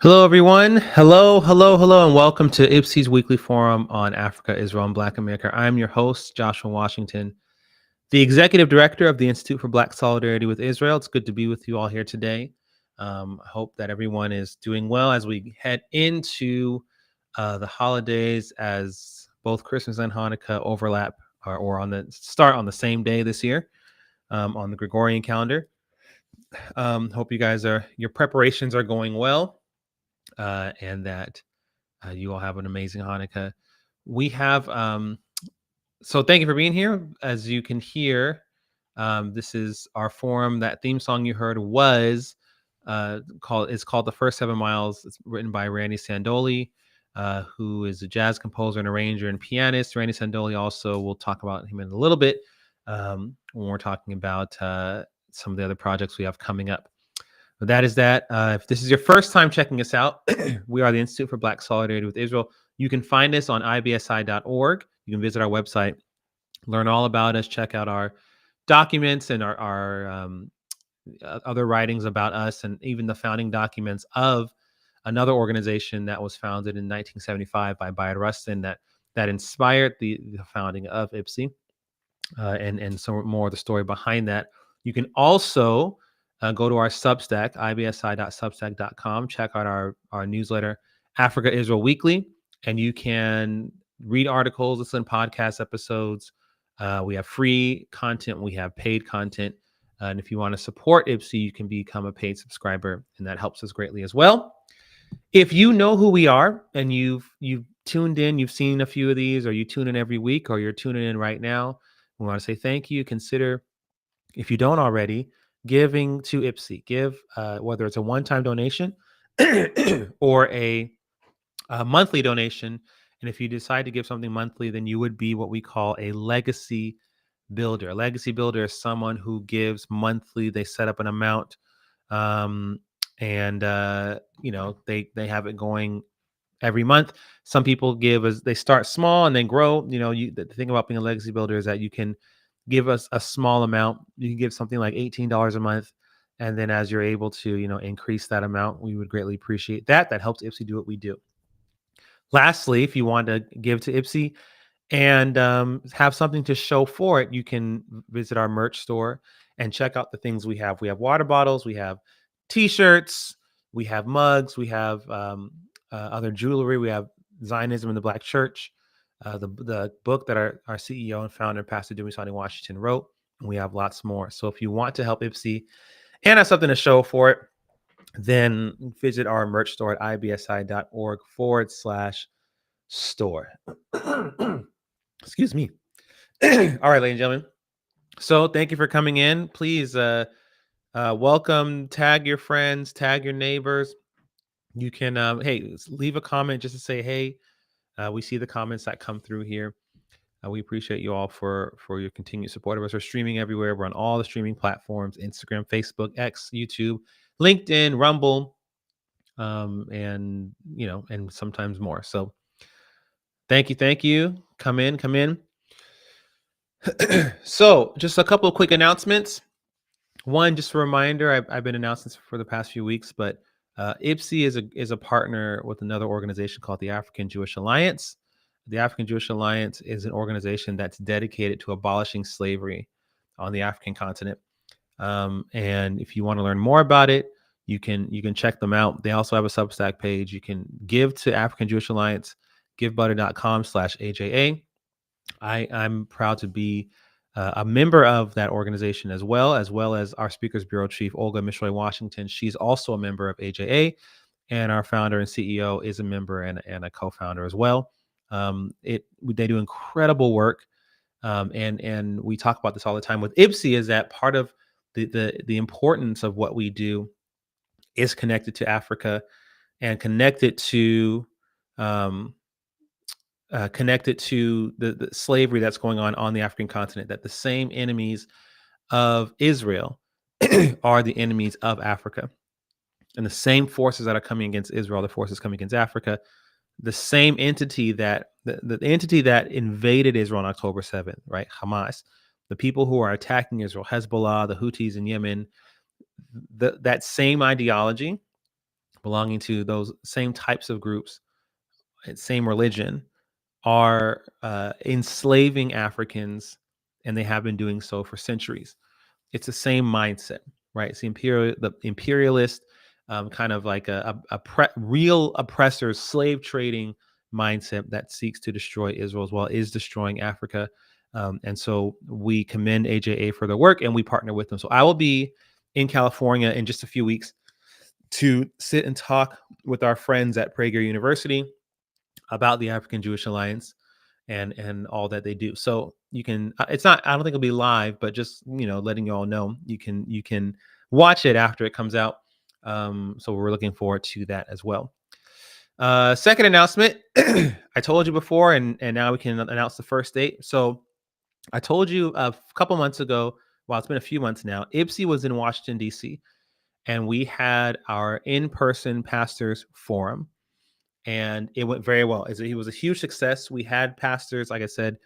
Hello, everyone. Hello, and welcome to IPSI's weekly forum on Africa, Israel, and Black America. I'm your host, Joshua Washington, the executive director of the Institute for Black Solidarity with Israel. It's good to be with you all here today. I hope that everyone is doing well as we head into the holidays, as both Christmas and Hanukkah overlap or on the start on the same day this year on the Gregorian calendar. Hope your preparations are going well. And that you all have an amazing Hanukkah. We have, so thank you for being here. As you can hear, this is our forum. That theme song you heard was called The First 7 Miles. It's written by Randy Sandoli, who is a jazz composer and arranger and pianist. Randy Sandoli also, we'll talk about him in a little bit when we're talking about some of the other projects we have coming up. But that is that. If this is your first time checking us out, we are the Institute for Black Solidarity with Israel. You can find us on ibsi.org. You can visit our website, learn all about us, check out our documents and our other writings about us, and even the founding documents of another organization that was founded in 1975 by Bayard Rustin that inspired the founding of IPSI, and some more of the story behind that. You can also go to our Substack, ibsi.substack.com. Check out our newsletter, Africa Israel Weekly, and you can read articles, listen to podcast episodes. We have free content, we have paid content. And if you want to support IPSI, you can become a paid subscriber, and that helps us greatly as well. If you know who we are and you've tuned in, you've seen a few of these, or you tune in every week, or you're tuning in right now, we want to say thank you. Consider, if you don't already, giving to IPSI. Give, whether it's a one-time donation or a monthly donation. And if you decide to give something monthly, then you would be what we call a legacy builder. A legacy builder is someone who gives monthly. They set up an amount, and they have it going every month. Some people give as they start small and then grow. The thing about being a legacy builder is that you can give us a small amount. You can give something like $18 a month. And then as you're able to, increase that amount, we would greatly appreciate that. That helps IPSI do what we do. Lastly, if you want to give to IPSI and have something to show for it, you can visit our merch store and check out the things we have. We have water bottles, we have T-shirts, we have mugs, we have other jewelry, we have Zionism in the Black Church, the book that our CEO and founder, Pastor Dumisani Washington, wrote. And we have lots more. So if you want to help IPSI and have something to show for it, then visit our merch store at ibsi.org/store. Excuse me. All right, ladies and gentlemen. So thank you for coming in. Please welcome, tag your friends, tag your neighbors. You can, leave a comment just to say, hey, we see the comments that come through here. We appreciate you all for your continued support of us. We're streaming everywhere. We're on all the streaming platforms: Instagram, Facebook, X, YouTube, LinkedIn, Rumble, and sometimes more. So thank you. Come in. So just a couple of quick announcements. One, just a reminder, I've been announcing this for the past few weeks, but IPSI is a partner with another organization called the African Jewish Alliance. The African Jewish Alliance is an organization that's dedicated to abolishing slavery on the African continent. And if you want to learn more about it, you can check them out. They also have a Substack page. You can give to African Jewish Alliance, givebutter.com/AJA. I'm proud to be a member of that organization as well as our Speakers Bureau Chief, Olga Mishley Washington. She's also a member of AJA, and our founder and CEO is a member and a co-founder as well. They do incredible work, and we talk about this all the time with IPSI, is that part of the importance of what we do is connected to Africa and connected to the slavery that's going on the African continent, that the same enemies of Israel are the enemies of Africa. And the same forces that are coming against Israel, the forces coming against Africa, the same entity that the entity that invaded Israel on October 7th, right? Hamas, the people who are attacking Israel, Hezbollah, the Houthis in Yemen, that same ideology belonging to those same types of groups, same religion, are enslaving Africans, and they have been doing so for centuries. It's the same mindset, right? It's the imperialist, kind of like real oppressors, slave trading mindset that seeks to destroy Israel as well, is destroying Africa. And so we commend AJA for their work, and we partner with them. So I will be in California in just a few weeks to sit and talk with our friends at Prager University about the African Jewish Alliance and all that they do. So you can, it's not, I don't think it'll be live, but just, letting you all know, you can watch it after it comes out. So we're looking forward to that as well. Second announcement, I told you before, and now we can announce the first date. So I told you a couple months ago, well, it's been a few months now, IPSI was in Washington, D.C., and we had our in-person pastors forum, and it went very well. It was a huge success. We had pastors, like I said,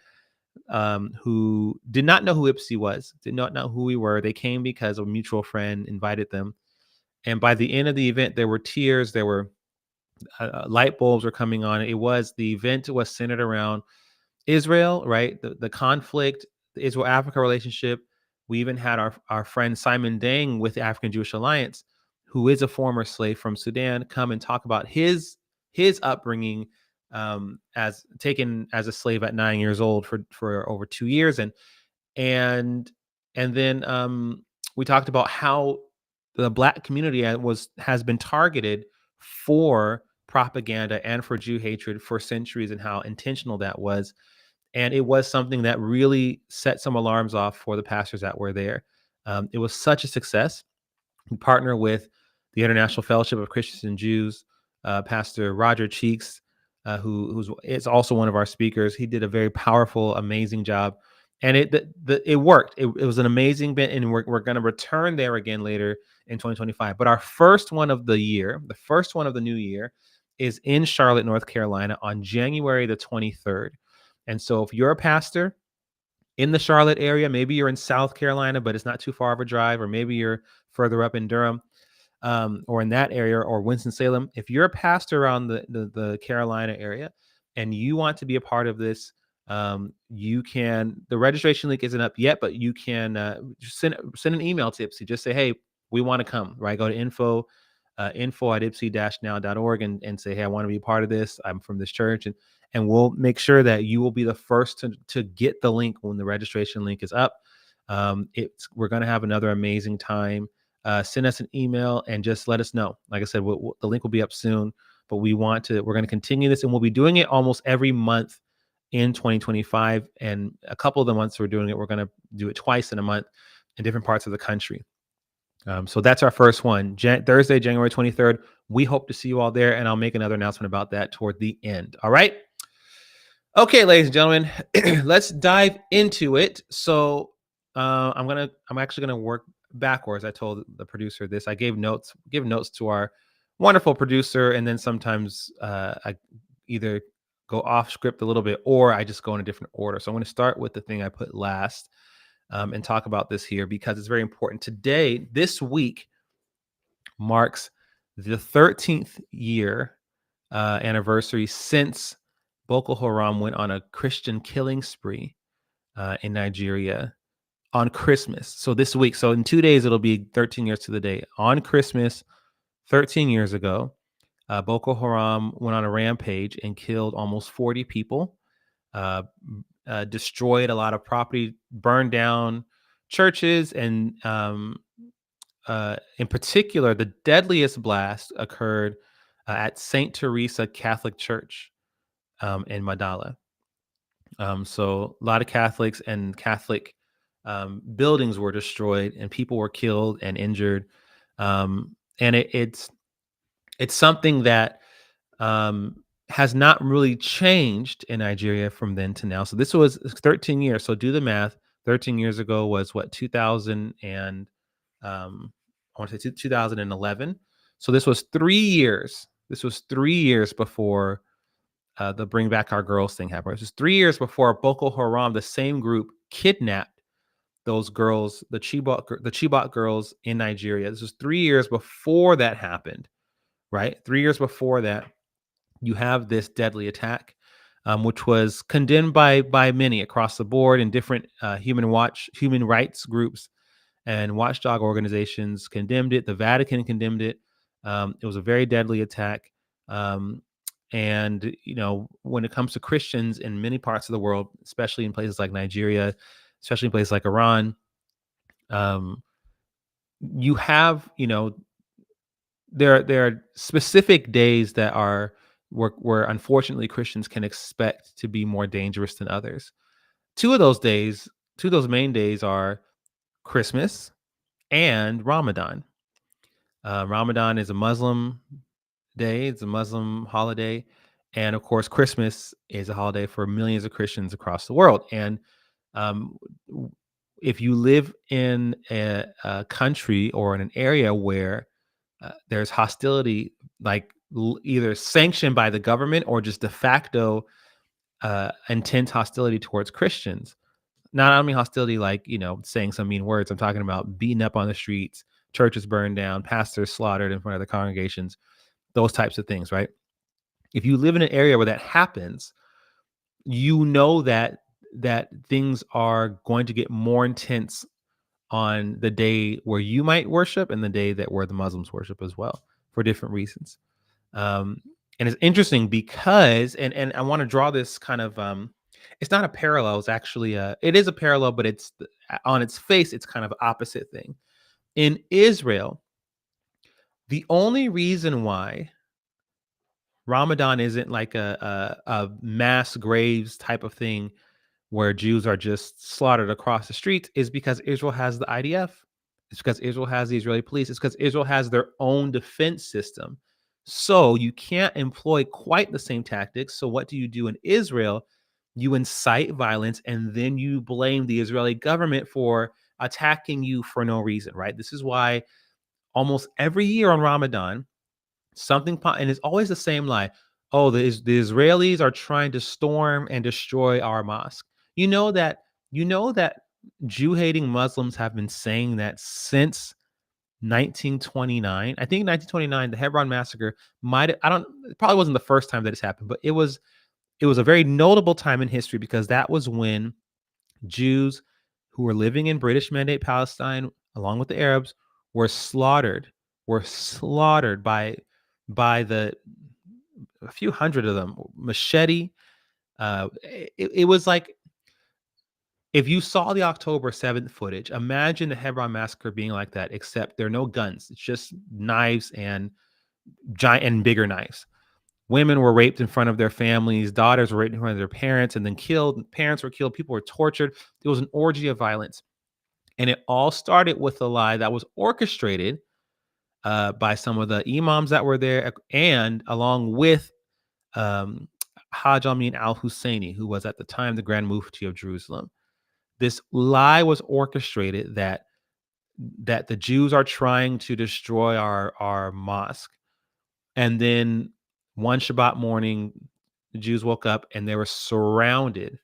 who did not know who IPSI was, did not know who we were. They came because a mutual friend invited them. And by the end of the event, there were tears, there were light bulbs were coming on. The event was centered around Israel, right? The conflict, the Israel-Africa relationship. We even had our friend Simon Dang with the African Jewish Alliance, who is a former slave from Sudan, come and talk about his upbringing, as taken as a slave at 9 years old for over 2 years, and then we talked about how the Black community has been targeted for propaganda and for Jew hatred for centuries, and how intentional that was. And it was something that really set some alarms off for the pastors that were there. It was such a success. We partner with the International Fellowship of Christians and Jews, Pastor Roger Cheeks, who is also one of our speakers. He did a very powerful, amazing job, and it worked. It was an amazing event, and we're going to return there again later in 2025. But our first one of the year, the first one of the new year, is in Charlotte, North Carolina, on January the 23rd. And so, if you're a pastor in the Charlotte area, maybe you're in South Carolina, but it's not too far of a drive, or maybe you're further up in Durham, or in that area, or Winston-Salem. If you're a pastor around the Carolina area and you want to be a part of this, you can. The registration link isn't up yet, but you can just send an email to IPSI. Just say, hey, we want to come. Right, go to info@ipsi-now.org and say, hey, I want to be a part of this. I'm from this church, and we'll make sure that you will be the first to get the link when the registration link is up. We're going to have another amazing time. Send us an email and just let us know. Like I said, the link will be up soon, but we're going to continue this, and we'll be doing it almost every month in 2025. And a couple of the months we're doing it, we're going to do it twice in a month in different parts of the country. So that's our first one, Thursday, January 23rd. We hope to see you all there, and I'll make another announcement about that toward the end. All right. Okay, ladies and gentlemen, let's dive into it. So I'm actually gonna work backwards. I told the producer this. I give notes to our wonderful producer, and then sometimes I either go off script a little bit, or I just go in a different order. So I'm going to start with the thing I put last, and talk about this here because it's very important. This week marks the 13th year anniversary since Boko Haram went on a Christian killing spree in Nigeria on Christmas. So this week, so in 2 days, it'll be 13 years to the day. On Christmas, 13 years ago, Boko Haram went on a rampage and killed almost 40 people, destroyed a lot of property, burned down churches, and in particular, the deadliest blast occurred at St. Teresa Catholic Church in Madala. So a lot of Catholics and Catholic buildings were destroyed, and people were killed and injured. And it's something that has not really changed in Nigeria from then to now. So this was 13 years. So do the math. 13 years ago was what, 2000 and I want to say 2011. So this was 3 years. This was 3 years before the Bring Back Our Girls thing happened. This was 3 years before Boko Haram, the same group, kidnapped those girls, the Chibok girls in Nigeria. This was 3 years before that happened, right? 3 years before that, you have this deadly attack, which was condemned by many across the board, in different human rights groups and watchdog organizations condemned it. The Vatican condemned it. It was a very deadly attack. Um, and when it comes to Christians in many parts of the world, especially in places like Nigeria, especially in places like Iran, um, you have there are specific days that are where unfortunately Christians can expect to be more dangerous than others. Two of those days, two of those main days are Christmas and Ramadan. Ramadan is a Muslim day, it's a Muslim holiday. And of course, Christmas is a holiday for millions of Christians across the world. And um, w- if you live in a country or in an area where there's hostility, like either sanctioned by the government or just de facto intense hostility towards Christians, not only hostility, like, saying some mean words. I'm talking about beating up on the streets, churches burned down, pastors slaughtered in front of the congregations, those types of things, right? If you live in an area where that happens, you know that things are going to get more intense on the day where you might worship and the day that where the Muslims worship as well, for different reasons. Um, and it's interesting because, and I want to draw this kind of, it's not a parallel. It's actually it is a parallel, but on its face, it's kind of opposite thing. In Israel, the only reason why Ramadan isn't like a mass graves type of thing where Jews are just slaughtered across the streets is because Israel has the IDF. It's because Israel has the Israeli police. It's because Israel has their own defense system. So you can't employ quite the same tactics. So what do you do in Israel? You incite violence and then you blame the Israeli government for attacking you for no reason, right? This is why almost every year on Ramadan, and it's always the same lie. Oh, the Israelis are trying to storm and destroy our mosque. You know that Jew-hating Muslims have been saying that since 1929. I think 1929, the Hebron massacre might I don't it probably wasn't the first time that it's happened, but it was a very notable time in history because that was when Jews who were living in British Mandate Palestine, along with the Arabs, were slaughtered. Were slaughtered by the a few hundred of them, machete. It was like if you saw the October 7th footage, imagine the Hebron massacre being like that, except there are no guns. It's just knives and giant and bigger knives. Women were raped in front of their families, daughters were raped in front of their parents and then killed, parents were killed, people were tortured. It was an orgy of violence. And it all started with a lie that was orchestrated by some of the imams that were there, and along with um, Hajj Amin al Husseini, who was at the time the Grand Mufti of Jerusalem. This lie was orchestrated that the Jews are trying to destroy our mosque. And then one Shabbat morning, the Jews woke up and they were surrounded.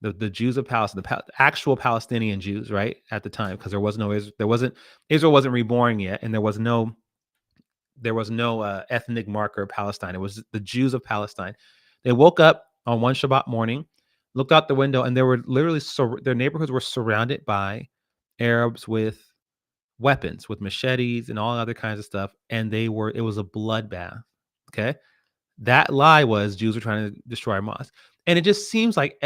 The Jews of Palestine, the actual Palestinian Jews, right at the time, because Israel wasn't reborn yet, and there was no ethnic marker of Palestine. It was the Jews of Palestine. They woke up on one Shabbat morning, looked out the window, and they were literally their neighborhoods were surrounded by Arabs with weapons, with machetes and all other kinds of stuff, and it was a bloodbath. Okay, that lie was Jews were trying to destroy our mosque. And it just seems like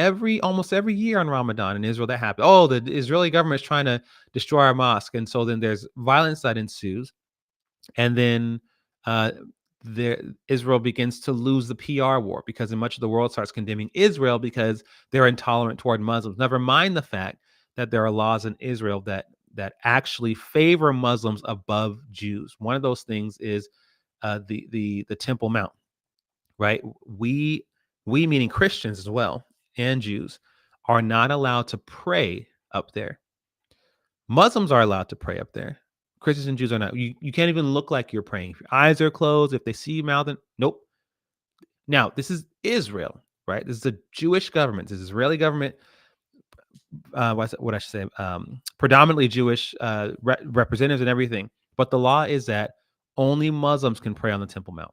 almost every year on Ramadan in Israel that happens. Oh, the Israeli government is trying to destroy our mosque, and so then there's violence that ensues, and then uh, Israel begins to lose the PR war because much of the world starts condemning Israel because they're intolerant toward Muslims. Never mind the fact that there are laws in Israel that actually favor Muslims above Jews. One of those things is the Temple Mount, right? We meaning Christians as well and Jews are not allowed to pray up there. Muslims are allowed to pray up there. Christians and Jews are not. You can't even look like you're praying. If your eyes are closed, if they see you mouthing, nope. Now, this is Israel, right? This is a Jewish government. This is Israeli government. What I should say, predominantly Jewish representatives and everything. But the law is that only Muslims can pray on the Temple Mount.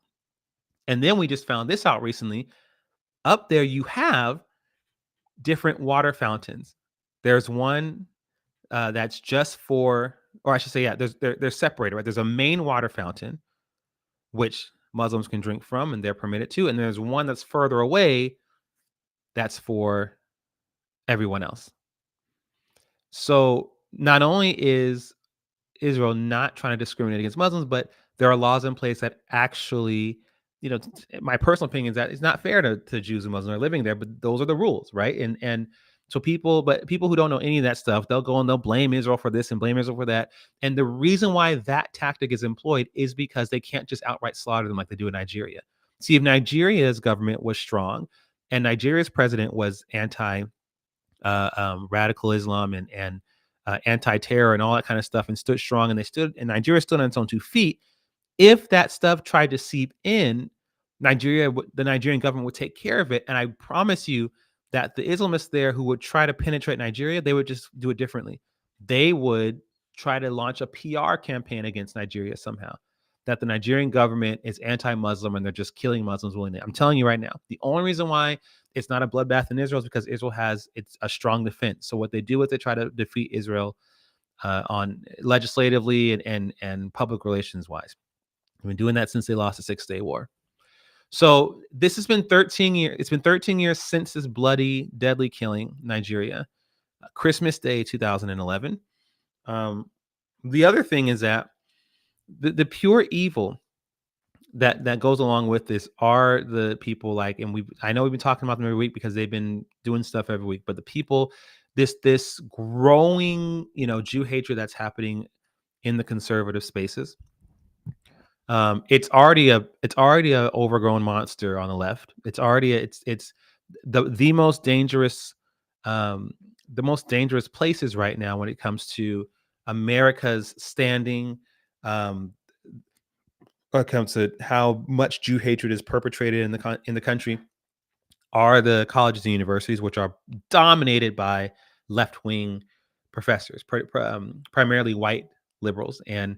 And then we just found this out recently. Up there, you have different water fountains. There's one that's just for, or I should say, yeah, they're separated, right? There's a main water fountain, which Muslims can drink from and they're permitted to. And there's one that's further away that's for everyone else. So not only is Israel not trying to discriminate against Muslims, but there are laws in place that actually, my personal opinion is that it's not fair to Jews and Muslims who are living there, but those are the rules, right? And so people who don't know any of that stuff, they'll go and they'll blame Israel for this and blame Israel for that. And the reason why that tactic is employed is because they can't just outright slaughter them like they do in Nigeria. See, if Nigeria's government was strong and Nigeria's president was anti radical Islam and anti-terror and all that kind of stuff, and stood strong, and Nigeria stood on its own 2 feet. If that stuff tried to seep in, the Nigerian government would take care of it. And I promise you that the Islamists there who would try to penetrate Nigeria, they would just do it differently. They would try to launch a PR campaign against Nigeria somehow, that the Nigerian government is anti-Muslim and they're just killing Muslims willingly. I'm telling you right now, the only reason why it's not a bloodbath in Israel is because Israel has a strong defense. So what they do is they try to defeat Israel on legislatively and public relations wise. They've been doing that since they lost the Six-Day War. So this has been 13 years. It's been 13 years since this bloody, deadly killing in Nigeria, Christmas Day, 2011. The other thing is that the pure evil that goes along with this are the people I know we've been talking about them every week because they've been doing stuff every week, but the people, this growing, Jew hatred that's happening in the conservative spaces. It's already a overgrown monster on the left. It's the most dangerous, the most dangerous places right now when it comes to America's standing, when it comes to how much Jew hatred is perpetrated in the country, are the colleges and universities, which are dominated by left-wing professors, primarily white liberals. And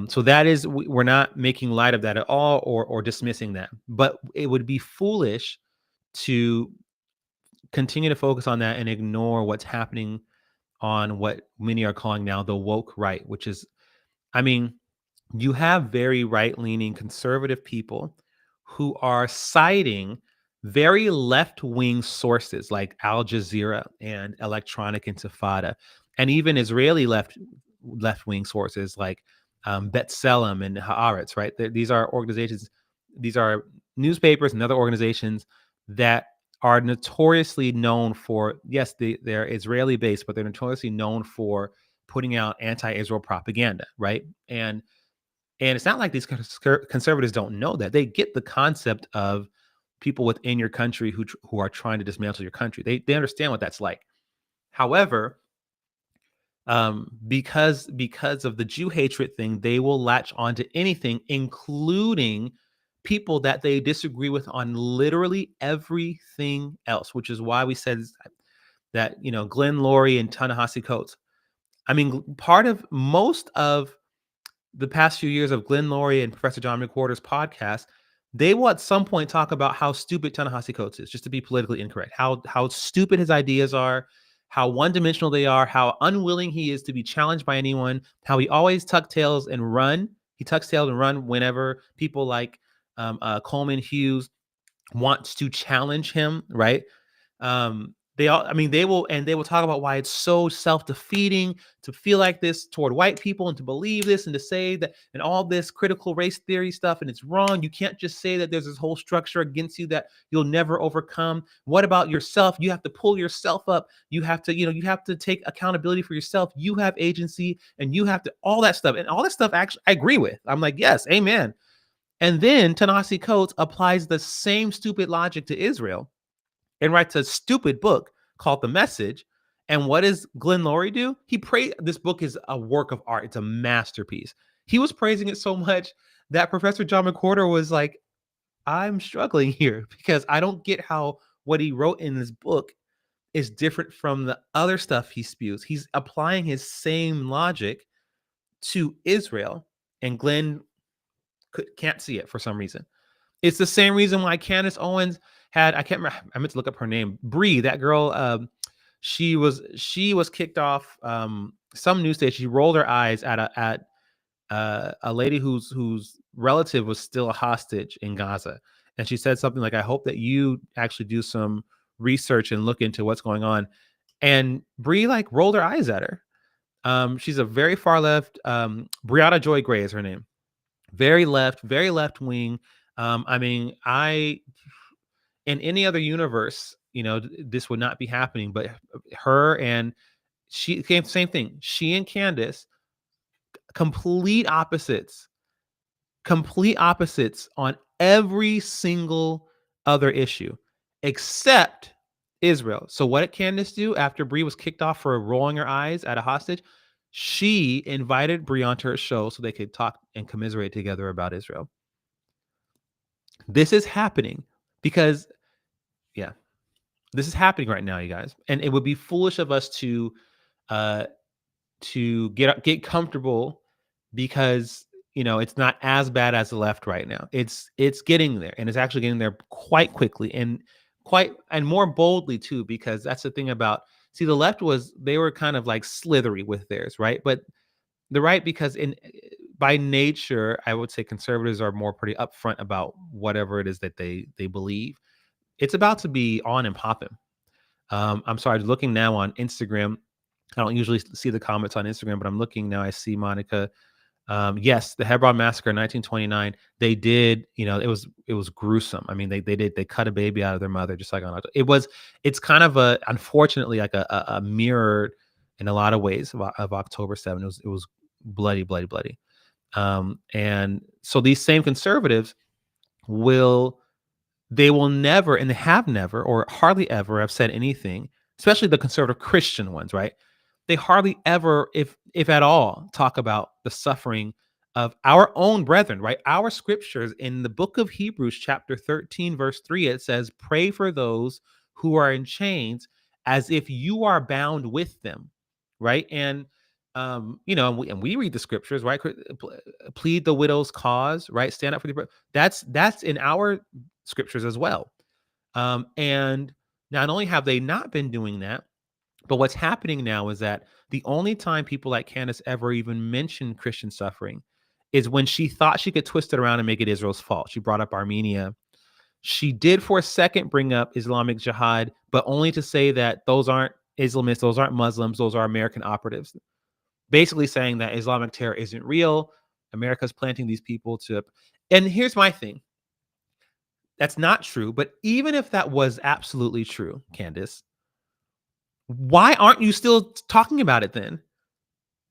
so that is, we're not making light of that at all or dismissing that. But it would be foolish to continue to focus on that and ignore what's happening on what many are calling now the woke right, which is, you have very right-leaning conservative people who are citing very left-wing sources like Al Jazeera and Electronic Intifada, and even Israeli left-wing sources like B'Tselem and Haaretz, right? These are organizations, these are newspapers and other organizations that are notoriously known for, yes, they're Israeli-based, but they're notoriously known for putting out anti-Israel propaganda, right? And it's not like these conservatives don't know that. They get the concept of people within your country who are trying to dismantle your country. They understand what that's like. However, because of the Jew hatred thing, they will latch onto anything, including people that they disagree with on literally everything else, which is why we said that, Glenn Laurie and Ta-Nehisi Coates. Most of the past few years of Glenn Laurie and Professor John McWhorter's podcast, they will at some point talk about how stupid Ta-Nehisi Coates is, just to be politically incorrect, how stupid his ideas are, how one-dimensional they are, how unwilling he is to be challenged by anyone, how he always tucks tails and run. He tucks tails and run whenever people like Coleman Hughes wants to challenge him, right? They will talk about why it's so self-defeating to feel like this toward white people and to believe this and to say that and all this critical race theory stuff, and it's wrong. You can't just say that there's this whole structure against you that you'll never overcome. What about yourself? You have to pull yourself up. You have to take accountability for yourself. You have agency and you have to, all that stuff. And all that stuff actually I agree with. I'm like, yes, amen. And then Ta-Nehisi Coates applies the same stupid logic to Israel and writes a stupid book called The Message. And what does Glenn Laurie do? This book is a work of art. It's a masterpiece. He was praising it so much that Professor John McWhorter was like, I'm struggling here because I don't get how what he wrote in this book is different from the other stuff he spews. He's applying his same logic to Israel. And Glenn Can't see it for some reason. It's the same reason why Candace Owens had, I can't remember, I meant to look up her name. Bree, that girl, she was kicked off some news station. She rolled her eyes at a lady whose relative was still a hostage in Gaza. And she said something like, I hope that you actually do some research and look into what's going on. And Bree like rolled her eyes at her. She's a very far left. Brianna Joy Gray is her name. Very left wing. I mean, in any other universe, this would not be happening. But her and she came, same thing. She and Candace, complete opposites, complete opposites on every single other issue, except Israel. So what did Candace do after Bree was kicked off for rolling her eyes at a hostage? She invited Bree onto her show so they could talk and commiserate together about Israel. This is happening because, yeah, this is happening right now, you guys. And it would be foolish of us uh, to get comfortable because it's not as bad as the left right now. It's getting there, and it's actually getting there quite quickly and more boldly too, because that's the thing about, see, the left they were kind of like slithery with theirs, right? But the right, because by nature, I would say conservatives are more pretty upfront about whatever it is that they believe. It's about to be on and popping. I'm sorry, looking now on Instagram. I don't usually see the comments on Instagram, but I'm looking now. I see Monica. Yes, the Hebron massacre in 1929. They did, it was gruesome. I mean, they cut a baby out of their mother, just like on it's kind of unfortunately like a mirror in a lot of ways of October 7th. It was bloody, bloody, bloody. And so these same conservatives will they will never, and they have never or hardly ever have said anything, especially the conservative Christian ones, right? They hardly ever, if at all, talk about the suffering of our own brethren, right? Our scriptures in the book of Hebrews, chapter 13, verse 3, it says, pray for those who are in chains as if you are bound with them, right? And and we read the scriptures, right? Plead the widow's cause, right? Stand up for the, that's in our scriptures as well. And not only have they not been doing that, but what's happening now is that the only time people like Candace ever even mention Christian suffering is when she thought she could twist it around and make it Israel's fault. She brought up Armenia. She did for a second bring up Islamic Jihad, but only to say that those aren't Islamists, those aren't Muslims, those are American operatives. Basically saying that Islamic terror isn't real. America's planting these people to. And here's my thing. That's not true. But even if that was absolutely true, Candace, why aren't you still talking about it then?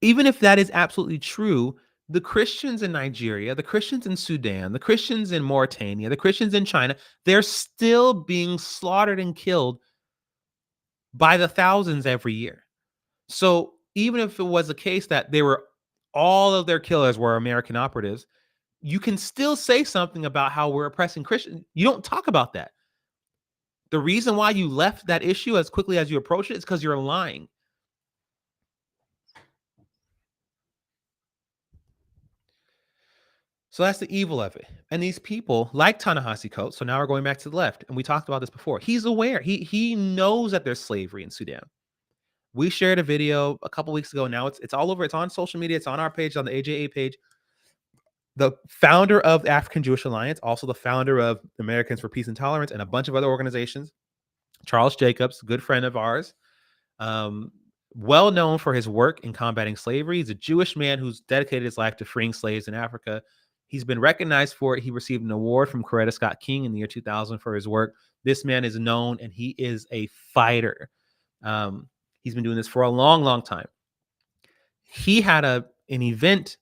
Even if that is absolutely true, the Christians in Nigeria, the Christians in Sudan, the Christians in Mauritania, the Christians in China, they're still being slaughtered and killed by the thousands every year. So even if it was the case that all of their killers were American operatives, you can still say something about how we're oppressing Christians. You don't talk about that. The reason why you left that issue as quickly as you approached it is because you're lying. So that's the evil of it. And these people like Ta-Nehisi Coates, so now we're going back to the left, and we talked about this before. He's aware. He knows that there's slavery in Sudan. We shared a video a couple weeks ago. Now it's all over. It's on social media. It's on our page, on the AJA page. The founder of the African Jewish Alliance, also the founder of Americans for Peace and Tolerance, and a bunch of other organizations, Charles Jacobs, good friend of ours, well known for his work in combating slavery. He's a Jewish man who's dedicated his life to freeing slaves in Africa. He's been recognized for it. He received an award from Coretta Scott King in the year 2000 for his work. This man is known, and he is a fighter. He's been doing this for a long, long time. He had an event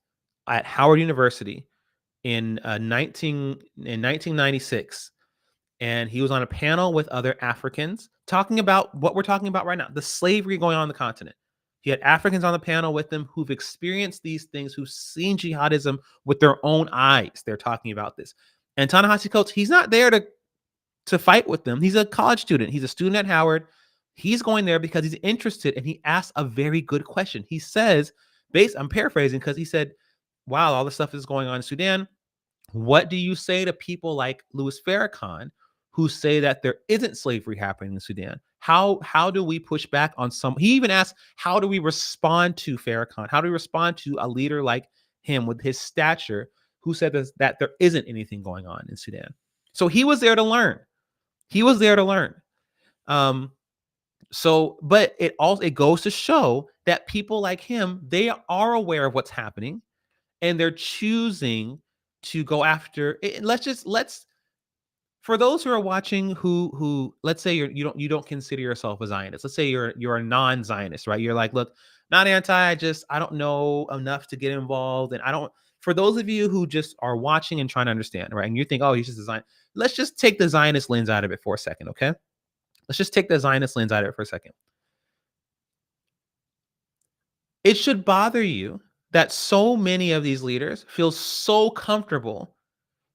at Howard University in 1996, and he was on a panel with other Africans talking about what we're talking about right now, the slavery going on in the continent. He had Africans on the panel with him who've experienced these things, who've seen jihadism with their own eyes. They're talking about this. And Ta-Nehisi Coates, he's not there to fight with them. He's a college student. He's a student at Howard. He's going there because he's interested, and he asked a very good question. He says, I'm paraphrasing, because he said, wow, all this stuff is going on in Sudan. What do you say to people like Louis Farrakhan who say that there isn't slavery happening in Sudan? How do we push back on some? He even asked, how do we respond to Farrakhan? How do we respond to a leader like him with his stature who said that there isn't anything going on in Sudan? So he was there to learn. He was there to learn. Um, but it goes to show that people like him, they are aware of what's happening and they're choosing to go after it. Let's for those who are watching who let's say you don't consider yourself a Zionist. Let's say you're a non-Zionist, right? You're like, look, not anti, I don't know enough to get involved. And I don't for those of you who just are watching and trying to understand, right? And you think, oh, he's just a Zionist. Let's just take the Zionist lens out of it for a second, okay? Let's just take the Zionist lens out of it for a second. It should bother you that so many of these leaders feel so comfortable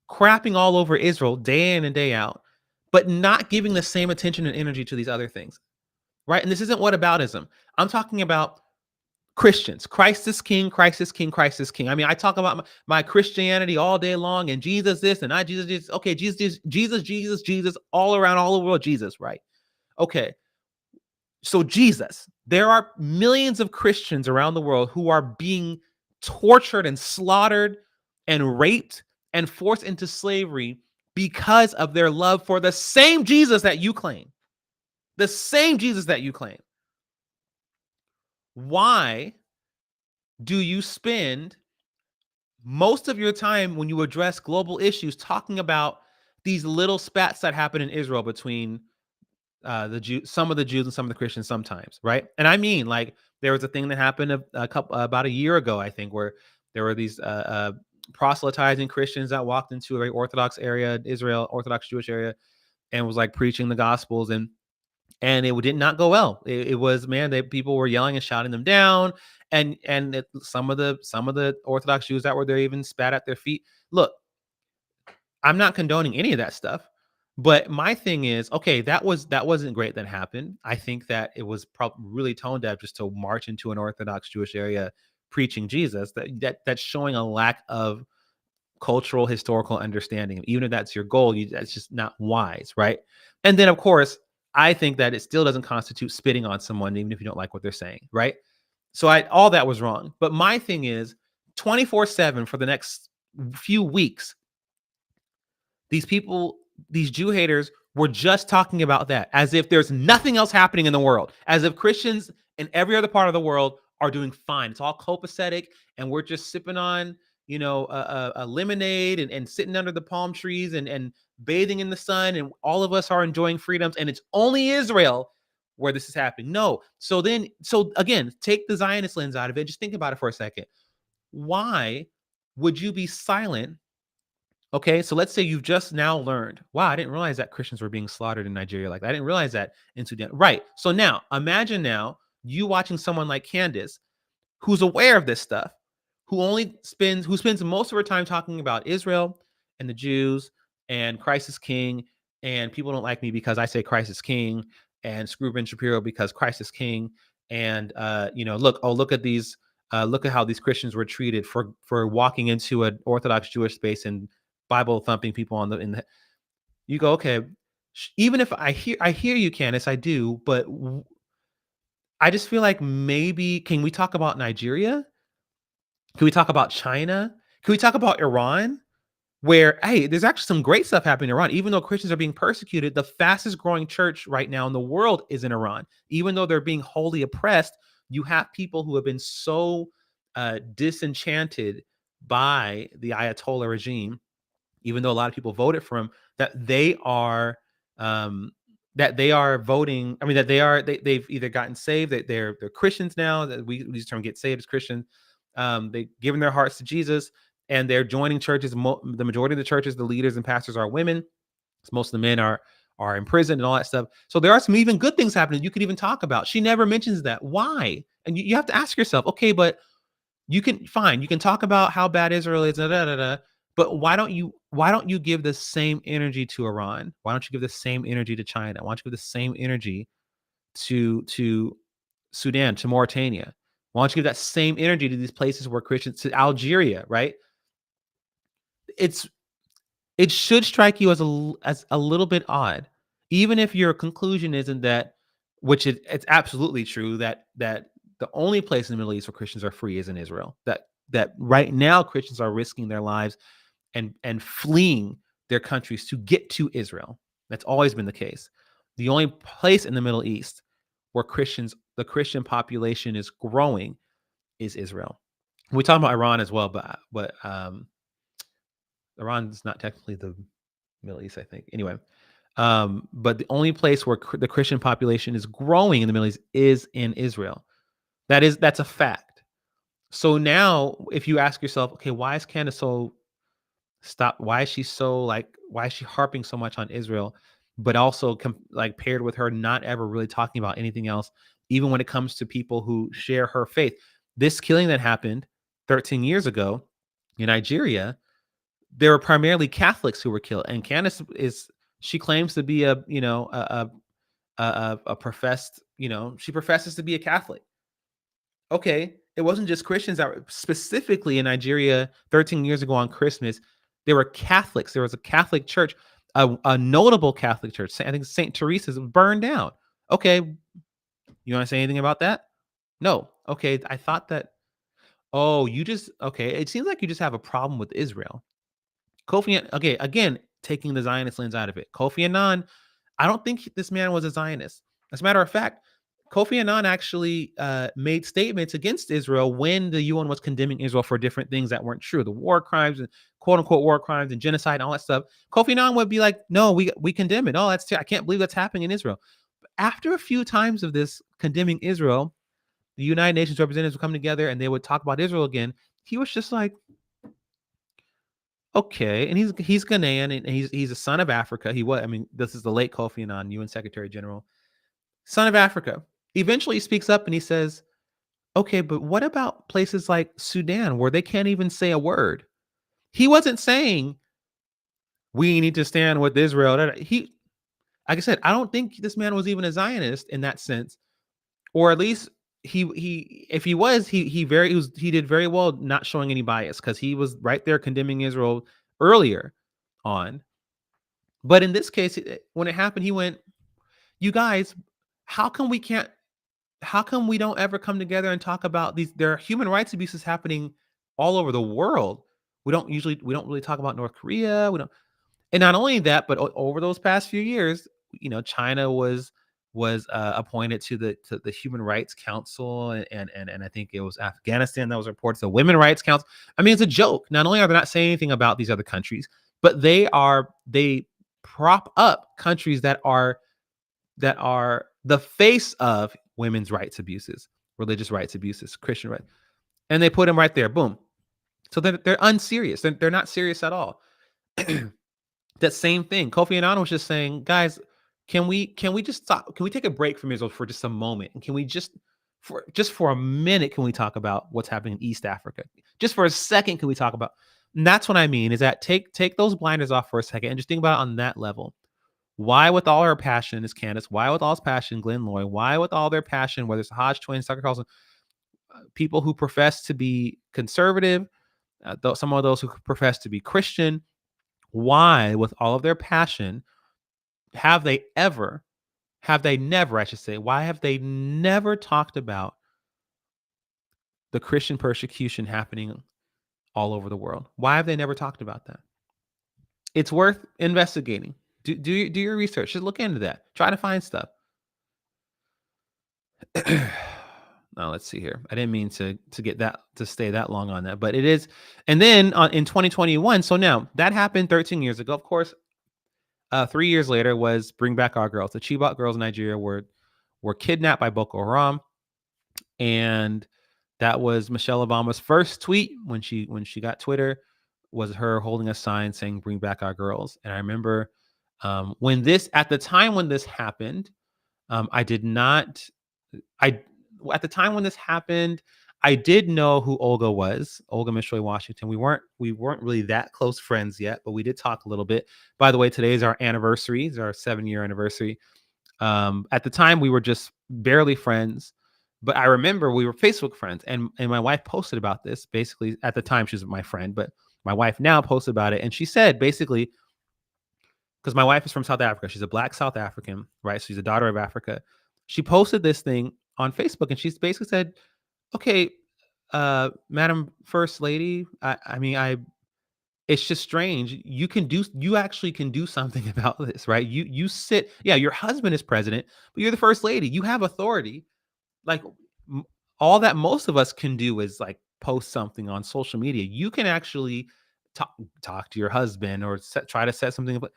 crapping all over Israel day in and day out, but not giving the same attention and energy to these other things, right? And this isn't whataboutism. I'm talking about Christians. Christ is king, Christ is king, Christ is king. I mean, I talk about my Christianity all day long and Jesus this and I Jesus, Jesus. Okay, Jesus, all around all over the world, Jesus, right? Okay, so Jesus, there are millions of Christians around the world who are being tortured and slaughtered and raped and forced into slavery because of their love for the same Jesus that you claim. The same Jesus that you claim. Why do you spend most of your time when you address global issues talking about these little spats that happen in Israel between some of the Jews and some of the Christians sometimes, right? And I mean, like there was a thing that happened about a year ago, I think, where there were these proselytizing Christians that walked into a very Orthodox area, Israel, Orthodox Jewish area, and was like preaching the Gospels, and it did not go well. It was, man, people were yelling and shouting them down, and some of the Orthodox Jews that were there even spat at their feet. Look, I'm not condoning any of that stuff. But my thing is, okay, that wasn't great that happened. I think that it was probably really tone deaf just to march into an Orthodox Jewish area preaching Jesus. That's showing a lack of cultural historical understanding. Even if that's your goal, that's just not wise, right? And then of course, I think that it still doesn't constitute spitting on someone, even if you don't like what they're saying, right? So all that was wrong. But my thing is 24/7 for the next few weeks, these Jew haters were just talking about that as if there's nothing else happening in the world, as if Christians in every other part of the world are doing fine. It's all copacetic, and we're just sipping on, a lemonade and sitting under the palm trees and bathing in the sun, and all of us are enjoying freedoms, and it's only Israel where this is happening. No. So again, take the Zionist lens out of it. Just think about it for a second. Why would you be silent? Okay, so let's say you've just now learned, wow, I didn't realize that Christians were being slaughtered in Nigeria like that. I didn't realize that in Sudan. Right. So now imagine now you watching someone like Candace who's aware of this stuff, who spends most of her time talking about Israel and the Jews and Christ is king, and people don't like me because I say Christ is king, and screw Ben Shapiro because Christ is king, and look at these, look at how these Christians were treated for walking into an Orthodox Jewish space and Bible thumping people you go, okay, even if I hear you, Candace, I do, but I just feel like maybe can we talk about Nigeria? Can we talk about China? Can we talk about Iran? Where, hey, there's actually some great stuff happening in Iran. Even though Christians are being persecuted, the fastest growing church right now in the world is in Iran. Even though they're being wholly oppressed, you have people who have been so disenchanted by the Ayatollah regime, even though a lot of people voted for him, that um, they are voting. I mean, they've either gotten saved, that they're Christians now. That we use the term "get saved" as Christians. They've given their hearts to Jesus, and they're joining churches. The majority of the churches, the leaders and pastors are women. Most of the men are in prison and all that stuff. So there are some even good things happening. You could even talk about. She never mentions that. Why? And you have to ask yourself, okay, but you can talk about how bad Israel is, da, da, da, da, but why don't you give the same energy to Iran? Why don't you give the same energy to China? Why don't you give the same energy to Sudan, to Mauritania? Why don't you give that same energy to these places where Christians, to Algeria, right? It's It should strike you as a little bit odd, even if your conclusion isn't that, which it's absolutely true that the only place in the Middle East where Christians are free is in Israel. That right now Christians are risking their lives and fleeing their countries to get to Israel. That's always been the case. The only place in the Middle East where the Christian population is growing is Israel. We talk about Iran as well, but Iran is not technically the Middle East, I think. Anyway, but the only place where the Christian population is growing in the Middle East is in Israel. That's a fact. So now, if you ask yourself, okay, why is Candace so stop? Why is she so why is she harping so much on Israel, but also like paired with her not ever really talking about anything else, even when it comes to people who share her faith? This killing that happened 13 years ago in Nigeria, there were primarily Catholics who were killed, and Candace is she claims to be a professed, she professes to be a Catholic. Okay, it wasn't just Christians that were specifically in Nigeria 13 years ago on Christmas. There were Catholics. There was a Catholic church, a notable Catholic church. I think St. Teresa's burned down. Okay, you want to say anything about that? No. Okay, I thought that. Oh, you just okay. It seems like you just have a problem with Israel. Okay, again, taking the Zionist lens out of it. Kofi Annan, I don't think this man was a Zionist. As a matter of fact, Kofi Annan actually made statements against Israel when the UN was condemning Israel for different things that weren't true, the war crimes and quote unquote war crimes and genocide and all that stuff. Kofi Annan would be like, "No, we condemn it. Oh, I can't believe that's happening in Israel." But after a few times of this condemning Israel, the United Nations representatives would come together and they would talk about Israel again. He was just like, okay, and he's Ghanaian and he's a son of Africa. He was, I mean, this is the late Kofi Annan, UN Secretary General, son of Africa. Eventually, he speaks up and he says, "Okay, but what about places like Sudan where they can't even say a word?" He wasn't saying we need to stand with Israel. He, like I said, I don't think this man was even a Zionist in that sense, or at least he if he was, he did very well not showing any bias because he was right there condemning Israel earlier on. But in this case, when it happened, he went, "You guys, how come we can't? How come we don't ever come together and talk about these? There are human rights abuses happening all over the world. We don't really talk about North Korea. We don't, and not only that, but over those past few years, China was appointed to the Human Rights Council, and I think it was Afghanistan that was reported to the Women Rights Council. I mean, it's a joke. Not only are they not saying anything about these other countries, but they prop up countries that are the face of women's rights abuses, religious rights abuses, Christian rights, and they put them right there. Boom. So they're unserious. They're not serious at all. That same thing. Kofi Annan was just saying, guys, can we just stop? Can we take a break from Israel for just a moment? And can we just for a minute, can we talk about what's happening in East Africa? Just for a second, can we talk about? And that's what I mean is that take those blinders off for a second and just think about it on that level. Why, with all her passion, is Candace? Why, with all his passion, Glenn Loy? Why, with all their passion, whether it's the Hodge twins, Tucker Carlson, people who profess to be conservative, some of those who profess to be Christian, why, with all of their passion, have they ever, have they never, I should say, why have they never talked about the Christian persecution happening all over the world? Why have they never talked about that? It's worth investigating. Do your research. Just look into that. Try to find stuff. Now let's see here. I didn't mean to get that to stay that long on that, but it is. And then in 2021, so now that happened 13 years ago. Of course, 3 years later was Bring Back Our Girls. The Chibok girls in Nigeria were kidnapped by Boko Haram, and that was Michelle Obama's first tweet when she got Twitter, was her holding a sign saying "Bring Back Our Girls." And I remember at the time when this happened, I did not. I At the time when this happened, I did know who Olga was, Olga Michelle Washington. We weren't really that close friends yet, but we did talk a little bit. By the way, today is our anniversary. It's our 7-year anniversary. At the time, we were just barely friends, but I remember we were Facebook friends, and my wife posted about this. Basically, at the time, she was my friend, but my wife now posted about it, and she said basically, because my wife is from South Africa. She's a Black South African, right? So she's a daughter of Africa. She posted this thing on Facebook, and she's basically said, "Okay, Madam First Lady, I mean, it's just strange. You actually can do something about this, right? Yeah, your husband is president, but you're the first lady. You have authority. Like m- all that most of us can do is like post something on social media. You can actually talk to your husband or try to set something up.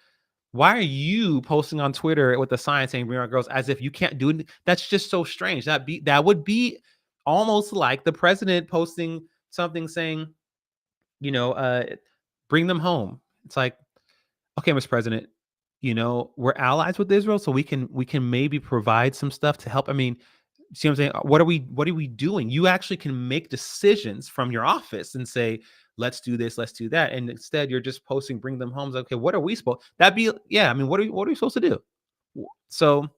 Why are you posting on Twitter with a sign saying "Bring our girls" as if you can't do it? That's just so strange. That would be almost like the president posting something saying, you know, bring them home. It's like, okay, Mr. President, we're allies with Israel, so we can maybe provide some stuff to help. I mean, see what I'm saying? What are we doing? You actually can make decisions from your office and say, let's do this, let's do that. And instead you're just posting, bring them home. It's like, okay, what are we supposed that'd be yeah, I mean, what are we supposed to do? So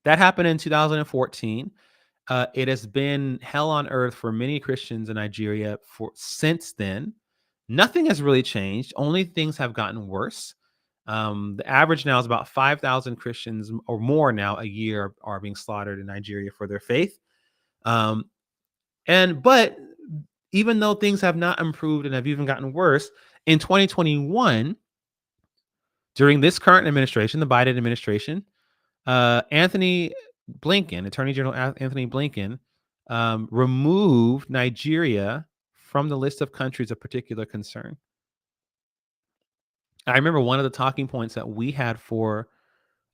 that happened in 2014. It has been hell on earth for many Christians in Nigeria for since then. Nothing has really changed. Only things have gotten worse. The average now is about 5,000 Christians or more now a year are being slaughtered in Nigeria for their faith. Um, but even though things have not improved and have even gotten worse, in 2021, during this current administration, the Biden administration, Anthony Blinken, Attorney General Anthony Blinken, removed Nigeria from the list of countries of particular concern. I remember one of the talking points that we had for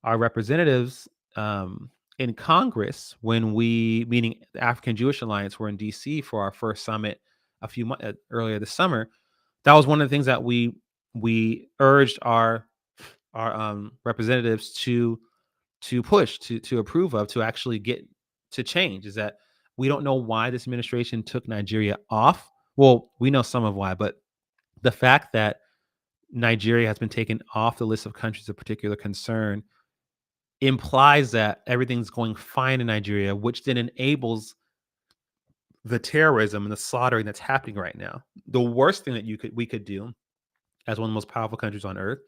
our representatives in Congress when meaning the African Jewish Alliance, were in DC for our first summit a few months earlier this summer. That was one of the things that we urged our representatives to push to approve of, to actually get to change, is that we don't know why this administration took Nigeria off. Well, we know some of why, but the fact that Nigeria has been taken off the list of countries of particular concern implies that everything's going fine in Nigeria, which then enables the terrorism and the slaughtering that's happening right now. The worst thing that we could do as one of the most powerful countries on earth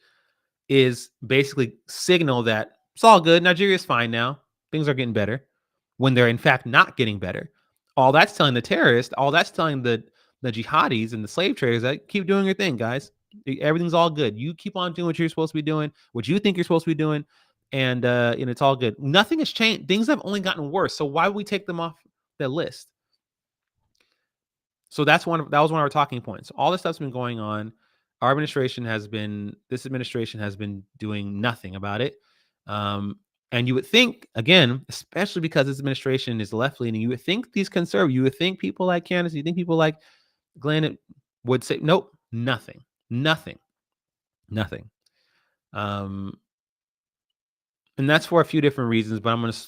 is basically signal that it's all good. Nigeria's fine now. Things are getting better, when they're in fact not getting better. All that's telling the terrorists, all that's telling the jihadis and the slave traders, that keep doing your thing, guys. Everything's all good. You keep on doing what you're supposed to be doing, what you think you're supposed to be doing, and it's all good. Nothing has changed. Things have only gotten worse. So why would we take them off the list? So that was one of our talking points. All this stuff's been going on. This administration has been doing nothing about it. And you would think, again, especially because this administration is left leaning, you would think these conservatives, you would think people like Candace, you think people like Glenn would say, nope, nothing, nothing, nothing. And that's for a few different reasons, but I'm going to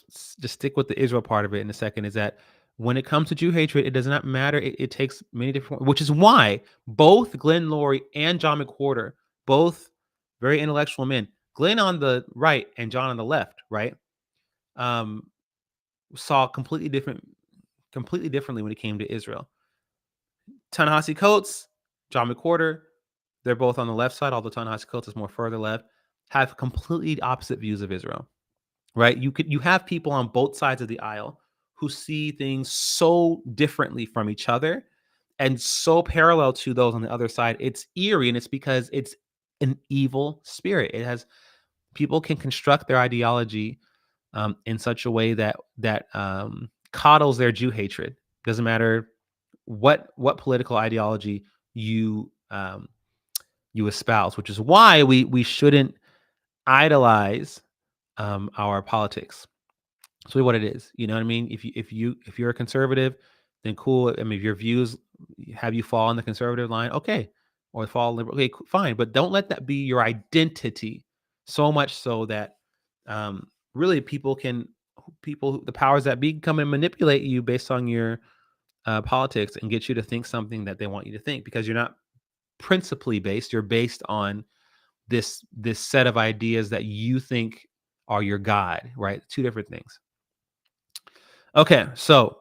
just stick with the Israel part of it in a second. Is that when it comes to Jew hatred, it does not matter. It takes many different, which is why both Glenn Laurie and John McWhorter, both very intellectual men, Glenn on the right and John on the left, right, saw completely differently when it came to Israel. Ta-Nehisi Coates, John McWhorter, they're both on the left side, although Ta-Nehisi Coates is more further left, have completely opposite views of Israel. Right? You have people on both sides of the aisle who see things so differently from each other and so parallel to those on the other side. It's eerie, and it's because it's an evil spirit. People can construct their ideology in such a way that coddles their Jew hatred. Doesn't matter what political ideology you you espouse, which is why we shouldn't idolize our politics. So what it is, you know what I mean? If you're a conservative, then cool. I mean, if your views have you fall on the conservative line, okay, or fall liberal, okay, fine. But don't let that be your identity. So much so that really the powers that be come and manipulate you based on your politics and get you to think something that they want you to think, because you're not principally based. You're based on this set of ideas that you think are your guide, right? Two different things. Okay, so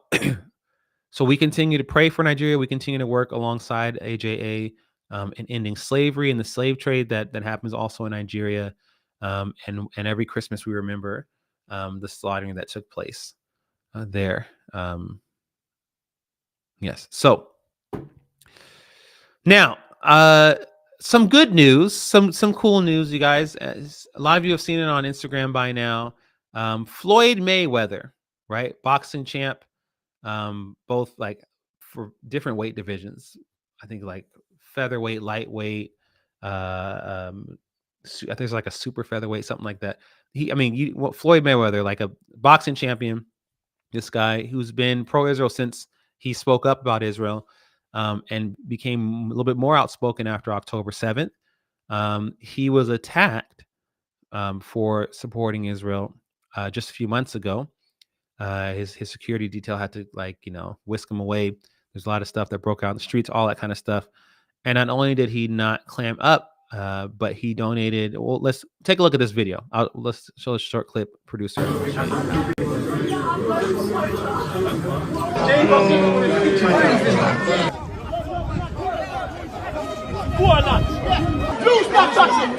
so we continue to pray for Nigeria. We continue to work alongside AJA and ending slavery and the slave trade that happens also in Nigeria. And every Christmas we remember the slaughtering that took place there. Yes. So now, some good news, some cool news, you guys. As a lot of you have seen it on Instagram by now. Floyd Mayweather, right, boxing champ, both like for different weight divisions. I think like featherweight, lightweight. I think there's like a super featherweight, something like that. Floyd Mayweather, like a boxing champion, this guy who's been pro-Israel since he spoke up about Israel, and became a little bit more outspoken after October 7th. He was attacked for supporting Israel just a few months ago. His security detail had to whisk him away. There's a lot of stuff that broke out in the streets, all that kind of stuff. And not only did he not clam up, but he donated. Well, let's take a look at this video. Let's show a short clip, producer. You stop touching!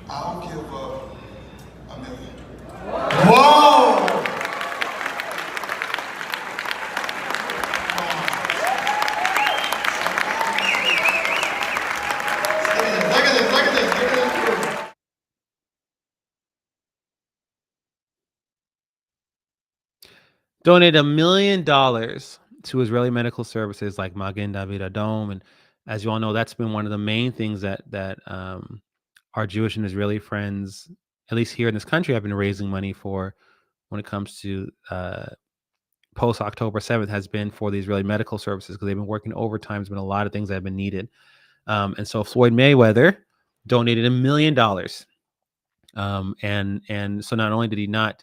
I don't give a million. Whoa! Look at this, look at this, look at this. Donate $1 million to Israeli medical services like Magen David Adom, and as you all know, that's been one of the main things that our Jewish and Israeli friends, at least here in this country, have been raising money for when it comes to post October 7th, has been for the Israeli medical services, because they've been working overtime. There's been a lot of things that have been needed, and so Floyd Mayweather donated $1 million, and so not only did he not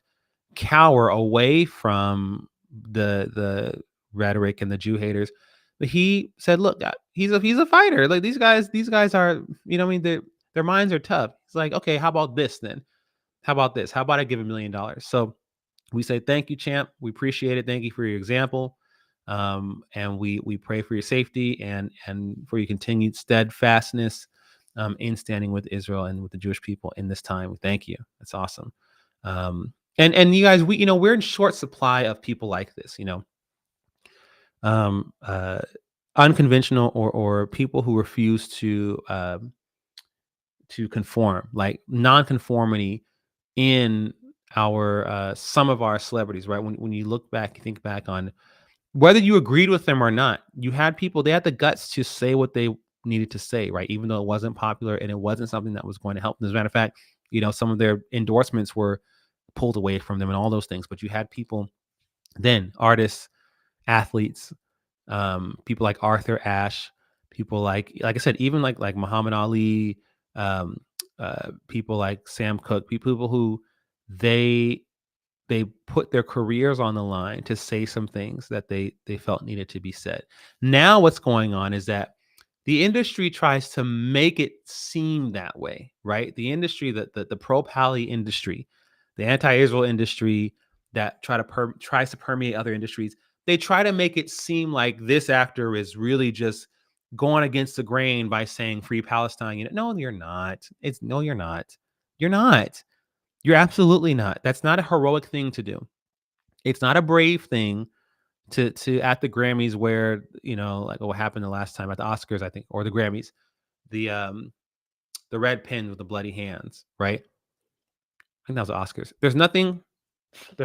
cower away from the rhetoric and the Jew haters, but he said, "Look, he's a fighter. Like these guys are, their minds are tough." It's like, okay, how about this then? How about this? How about I give $1 million? So we say, thank you, champ. We appreciate it. Thank you for your example, and we pray for your safety and for your continued steadfastness in standing with Israel and with the Jewish people in this time. Thank you. That's awesome. And you guys, we're in short supply of people like this, unconventional or people who refuse to conform, like nonconformity in our some of our celebrities, right? When you look back, you think back on whether you agreed with them or not, you had people, they had the guts to say what they needed to say, right? Even though it wasn't popular and it wasn't something that was going to help them. As a matter of fact, some of their endorsements were pulled away from them and all those things. But you had people then, artists, athletes, people like Arthur Ashe, people like I said, even like Muhammad Ali, people like Sam Cooke, people who they put their careers on the line to say some things that they felt needed to be said. Now what's going on is that the industry tries to make it seem that way, right? The industry, the pro-Pali industry, the anti-Israel industry that tries to permeate other industries, they try to make it seem like this actor is really just going against the grain by saying free Palestine. No, you're not. No, you're not. You're not. You're absolutely not. That's not a heroic thing to do. It's not a brave thing to at the Grammys where, like what happened the last time at the Oscars, I think, or the Grammys, the red pin with the bloody hands, right? I think that was the Oscars. There's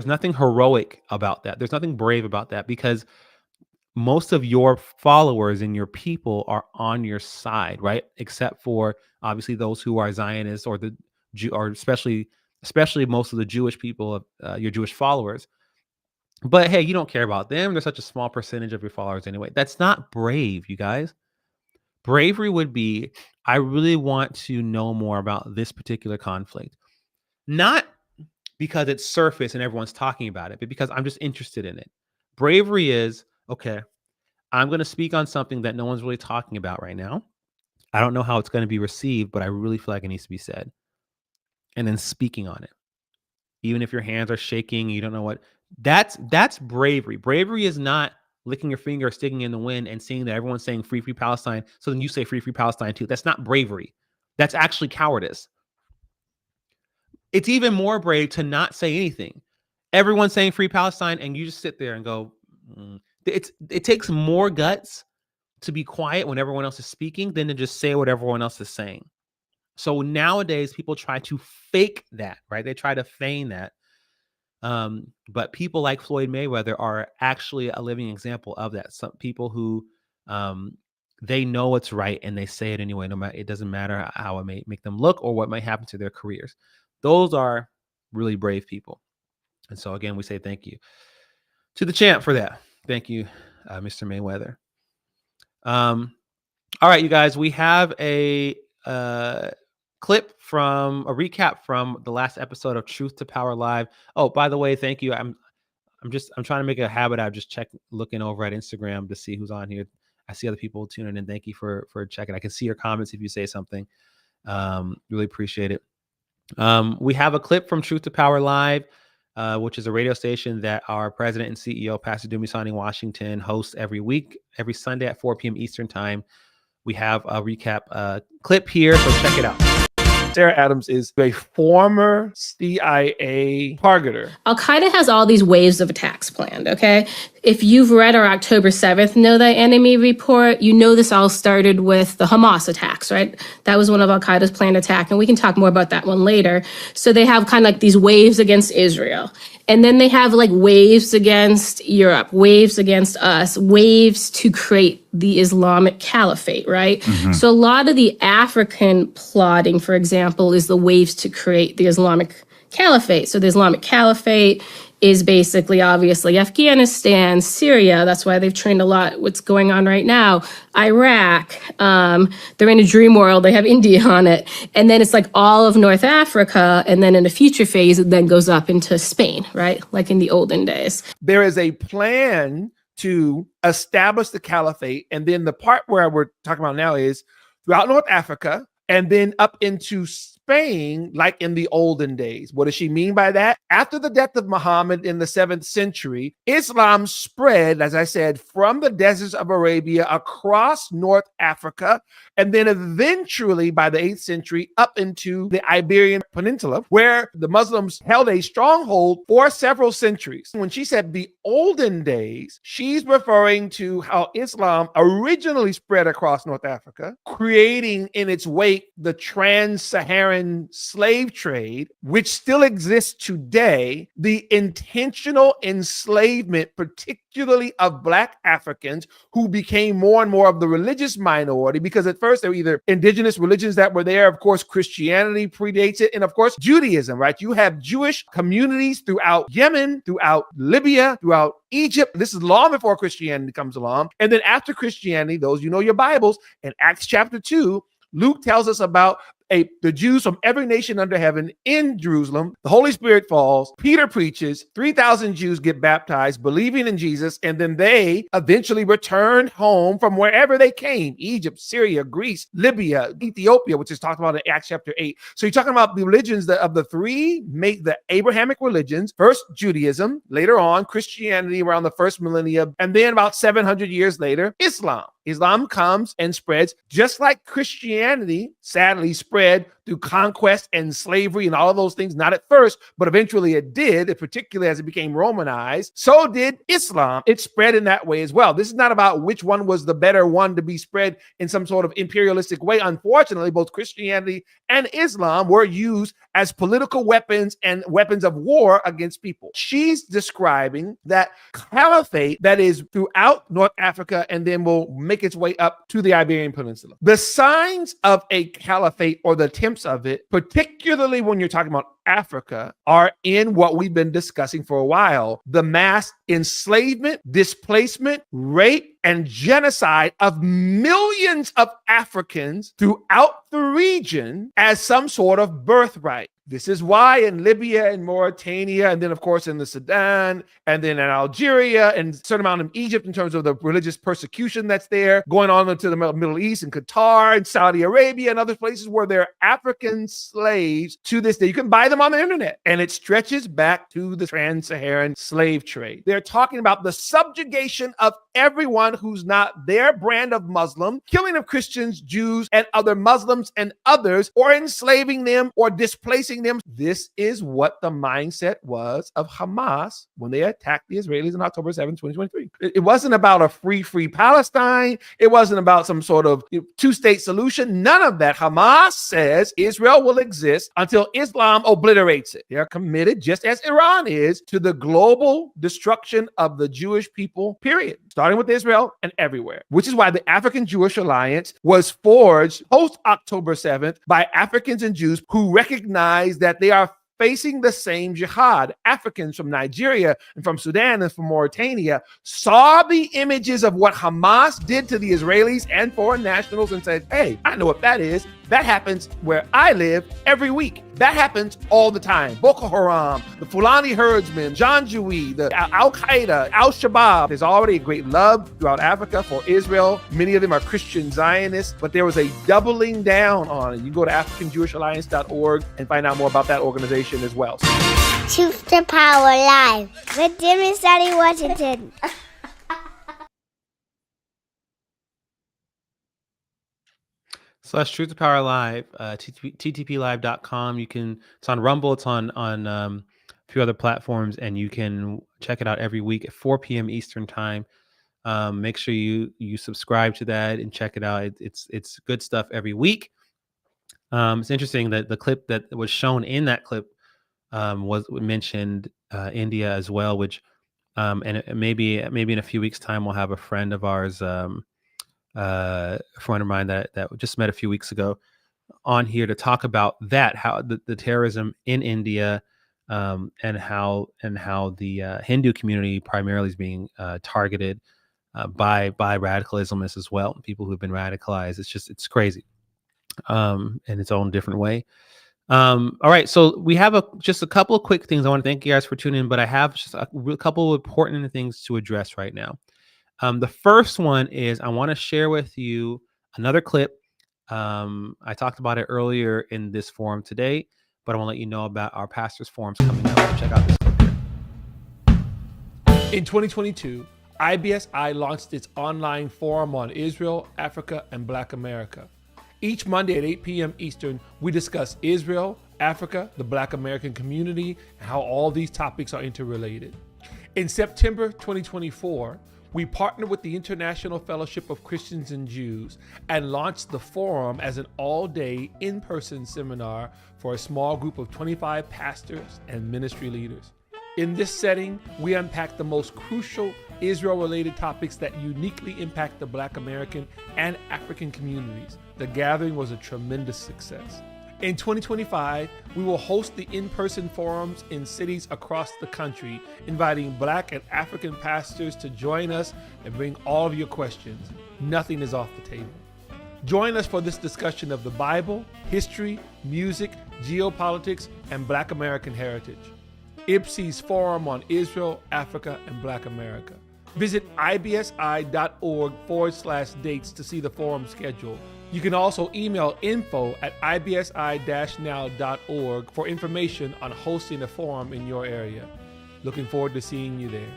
nothing heroic about that. There's nothing brave about that, because most of your followers and your people are on your side, right? Except for obviously those who are Zionists or the Jew, or especially most of the Jewish people, your Jewish followers. But hey, you don't care about them. They're such a small percentage of your followers anyway. That's not brave, you guys. Bravery would be, I really want to know more about this particular conflict. Not because it's surface and everyone's talking about it, but because I'm just interested in it. Bravery is, okay, I'm going to speak on something that no one's really talking about right now. I don't know how it's going to be received, but I really feel like it needs to be said. And then speaking on it. Even if your hands are shaking, you don't know what, That's bravery. Bravery is not licking your finger, sticking in the wind, and seeing that everyone's saying free, free Palestine. So then you say free, free Palestine too. That's not bravery. That's actually cowardice. It's even more brave to not say anything. Everyone's saying free Palestine, and you just sit there and go, it takes more guts to be quiet when everyone else is speaking than to just say what everyone else is saying. So nowadays, people try to fake that, right? They try to feign that. But people like Floyd Mayweather are actually a living example of that. Some people who they know what's right and they say it anyway. No matter, it doesn't matter how it may make them look or what might happen to their careers. Those are really brave people. And so again, we say thank you to the champ for that. Thank you, Mr. Mayweather. All right, you guys, we have a clip from a recap from the last episode of Truth to Power Live. Oh, by the way, thank you. I'm trying to make a habit. I've just looking over at Instagram to see who's on here. I see other people tuning in. Thank you for checking. I can see your comments if you say something. Really appreciate it. We have a clip from Truth to Power Live, which is a radio station that our president and CEO, Pastor Dumisani Washington, hosts every week, every Sunday at 4 p.m. Eastern time. We have a recap clip here, so check it out. Sarah Adams is a former CIA targeter. Al-Qaeda has all these waves of attacks planned, okay? If you've read our October 7th Know Thy Enemy report, you know this all started with the Hamas attacks, right? That was one of Al-Qaeda's planned attack, and we can talk more about that one later. So they have kind of like these waves against Israel. And then they have like waves against Europe, waves against us, waves to create the Islamic Caliphate, right? Mm-hmm. So a lot of the African plotting, for example, is the waves to create the Islamic Caliphate. So the Islamic Caliphate is basically, obviously, Afghanistan, Syria. That's why they've trained a lot. What's going on right now, Iraq. They're in a dream world. They have India on it. And then it's like all of North Africa. And then in a future phase, it then goes up into Spain, right? Like in the olden days. There is a plan to establish the caliphate. And then the part where we're talking about now is throughout North Africa and then up into Spain, like in the olden days. What does she mean by that? After the death of Muhammad in the 7th century, Islam spread, as I said, from the deserts of Arabia across North Africa, and then eventually by the 8th century up into the Iberian Peninsula, where the Muslims held a stronghold for several centuries. When she said the olden days, she's referring to how Islam originally spread across North Africa, creating in its wake the trans-Saharan slave trade, which still exists today, the intentional enslavement, particularly of Black Africans who became more and more of the religious minority, because at first they were either indigenous religions that were there. Of course, Christianity predates it. And of course, Judaism, right? You have Jewish communities throughout Yemen, throughout Libya, throughout Egypt. This is long before Christianity comes along. And then after Christianity, those, you know your Bibles, in Acts chapter 2, Luke tells us about the Jews from every nation under heaven in Jerusalem. The Holy Spirit falls. Peter preaches. 3,000 Jews get baptized, believing in Jesus, and then they eventually returned home from wherever they came: Egypt, Syria, Greece, Libya, Ethiopia, which is talked about in Acts chapter 8. So you're talking about the religions that of the three make the Abrahamic religions. First, Judaism, later on, Christianity around the first millennium, and then about 700 years later, Islam. Islam comes and spreads just like Christianity sadly spread through conquest and slavery and all of those things, not at first, but eventually it did, particularly as it became Romanized. So did Islam. It spread in that way as well. This is not about which one was the better one to be spread in some sort of imperialistic way. Unfortunately, both Christianity and Islam were used as political weapons and weapons of war against people. She's describing that caliphate that is throughout North Africa and then will make its way up to the Iberian Peninsula. The signs of a caliphate, or the attempts of it, particularly when you're talking about Africa, are in what we've been discussing for a while: the mass enslavement, displacement, rape, and genocide of millions of Africans throughout the region as some sort of birthright. This is why in Libya and Mauritania, and then of course in the Sudan, and then in Algeria, and a certain amount of Egypt in terms of the religious persecution that's there, going on into the Middle East and Qatar and Saudi Arabia and other places where there are African slaves to this day. You can buy them on the internet, and it stretches back to the trans-Saharan slave trade. They're talking about the subjugation of everyone who's not their brand of Muslim, killing of Christians, Jews, and other Muslims and others, or enslaving them or displacing them. This is what the mindset was of Hamas when they attacked the Israelis on October 7, 2023. It wasn't about a free Palestine. It wasn't about some sort of two-state solution. None of that. Hamas says Israel will exist until Islam obliterates it. They're committed, just as Iran is, to the global destruction of the Jewish people, period. Starting with Israel and everywhere, which is why the African Jewish Alliance was forged post October 7th by Africans and Jews who recognize that they are facing the same jihad. Africans from Nigeria and from Sudan and from Mauritania saw the images of what Hamas did to the Israelis and foreign nationals and said, hey, I know what that is. That happens where I live every week. That happens all the time. Boko Haram, the Fulani herdsmen, Janjaweed, the Al-Qaeda, Al-Shabaab. There's already a great love throughout Africa for Israel. Many of them are Christian Zionists, but there was a doubling down on it. You go to AfricanJewishAlliance.org and find out more about that organization as well. Truth to Power Live with Jim and Sally Washington. So that's Truth to Power Live, ttplive.com. It's on Rumble, it's on a few other platforms, and you can check it out every week at 4 p.m. Eastern time. Make sure you subscribe to that and check it out. It's good stuff every week. It's interesting that the clip that was shown in that clip was mentioned India as well, which and maybe in a few weeks' time we'll have a friend of ours. A friend of mine that just met a few weeks ago on here to talk about that, how the terrorism in India, and how the Hindu community primarily is being targeted by radicalism as well. People who've been radicalized. It's crazy, in its own different way. All right, so we have just a couple of quick things. I want to thank you guys for tuning in, but I have just a couple of important things to address right now. The first one is I want to share with you another clip. I talked about it earlier in this forum today, but I want to let you know about our pastors' forums coming up. So check out this clip here. In 2022, IBSI launched its online forum on Israel, Africa, and Black America. Each Monday at 8 p.m. Eastern, we discuss Israel, Africa, the Black American community, and how all these topics are interrelated. In September 2024, we partnered with the International Fellowship of Christians and Jews and launched the forum as an all-day in-person seminar for a small group of 25 pastors and ministry leaders. In this setting, we unpack the most crucial Israel-related topics that uniquely impact the Black American and African communities. The gathering was a tremendous success. In 2025, we will host the in-person forums in cities across the country, inviting Black and African pastors to join us and bring all of your questions. Nothing is off the table. Join us for this discussion of the Bible, history, music, geopolitics, and Black American heritage. IPSI's Forum on Israel, Africa, and Black America. Visit ibsi.org/dates to see the forum schedule. You can also email info@ibsi-now.org for information on hosting a forum in your area. Looking forward to seeing you there.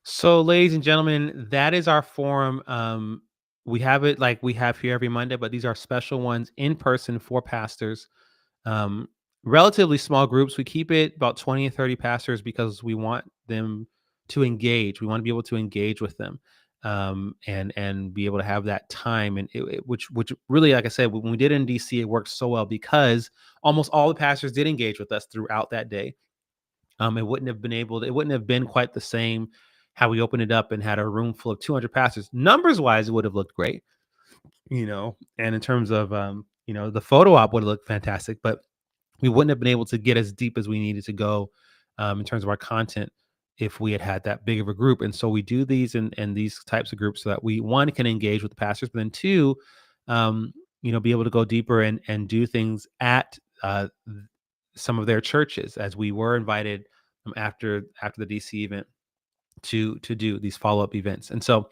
So, ladies and gentlemen, that is our forum. We have it like we have here every Monday, but these are special ones in person for pastors. Relatively small groups. We keep it about 20 or 30 pastors because we want them to engage. We want to be able to engage with them, and be able to have that time. And which really, like I said, when we did it in DC, it worked so well because almost all the pastors did engage with us throughout that day. It wouldn't have been quite the same how we opened it up and had a room full of 200 pastors. Numbers wise, it would have looked great, and in terms of, the photo op would have looked fantastic, but we wouldn't have been able to get as deep as we needed to go in terms of our content if we had that big of a group. And so we do these and these types of groups so that we, one, can engage with the pastors, but then two, be able to go deeper and do things at some of their churches, as we were invited after the DC event to do these follow-up events. And so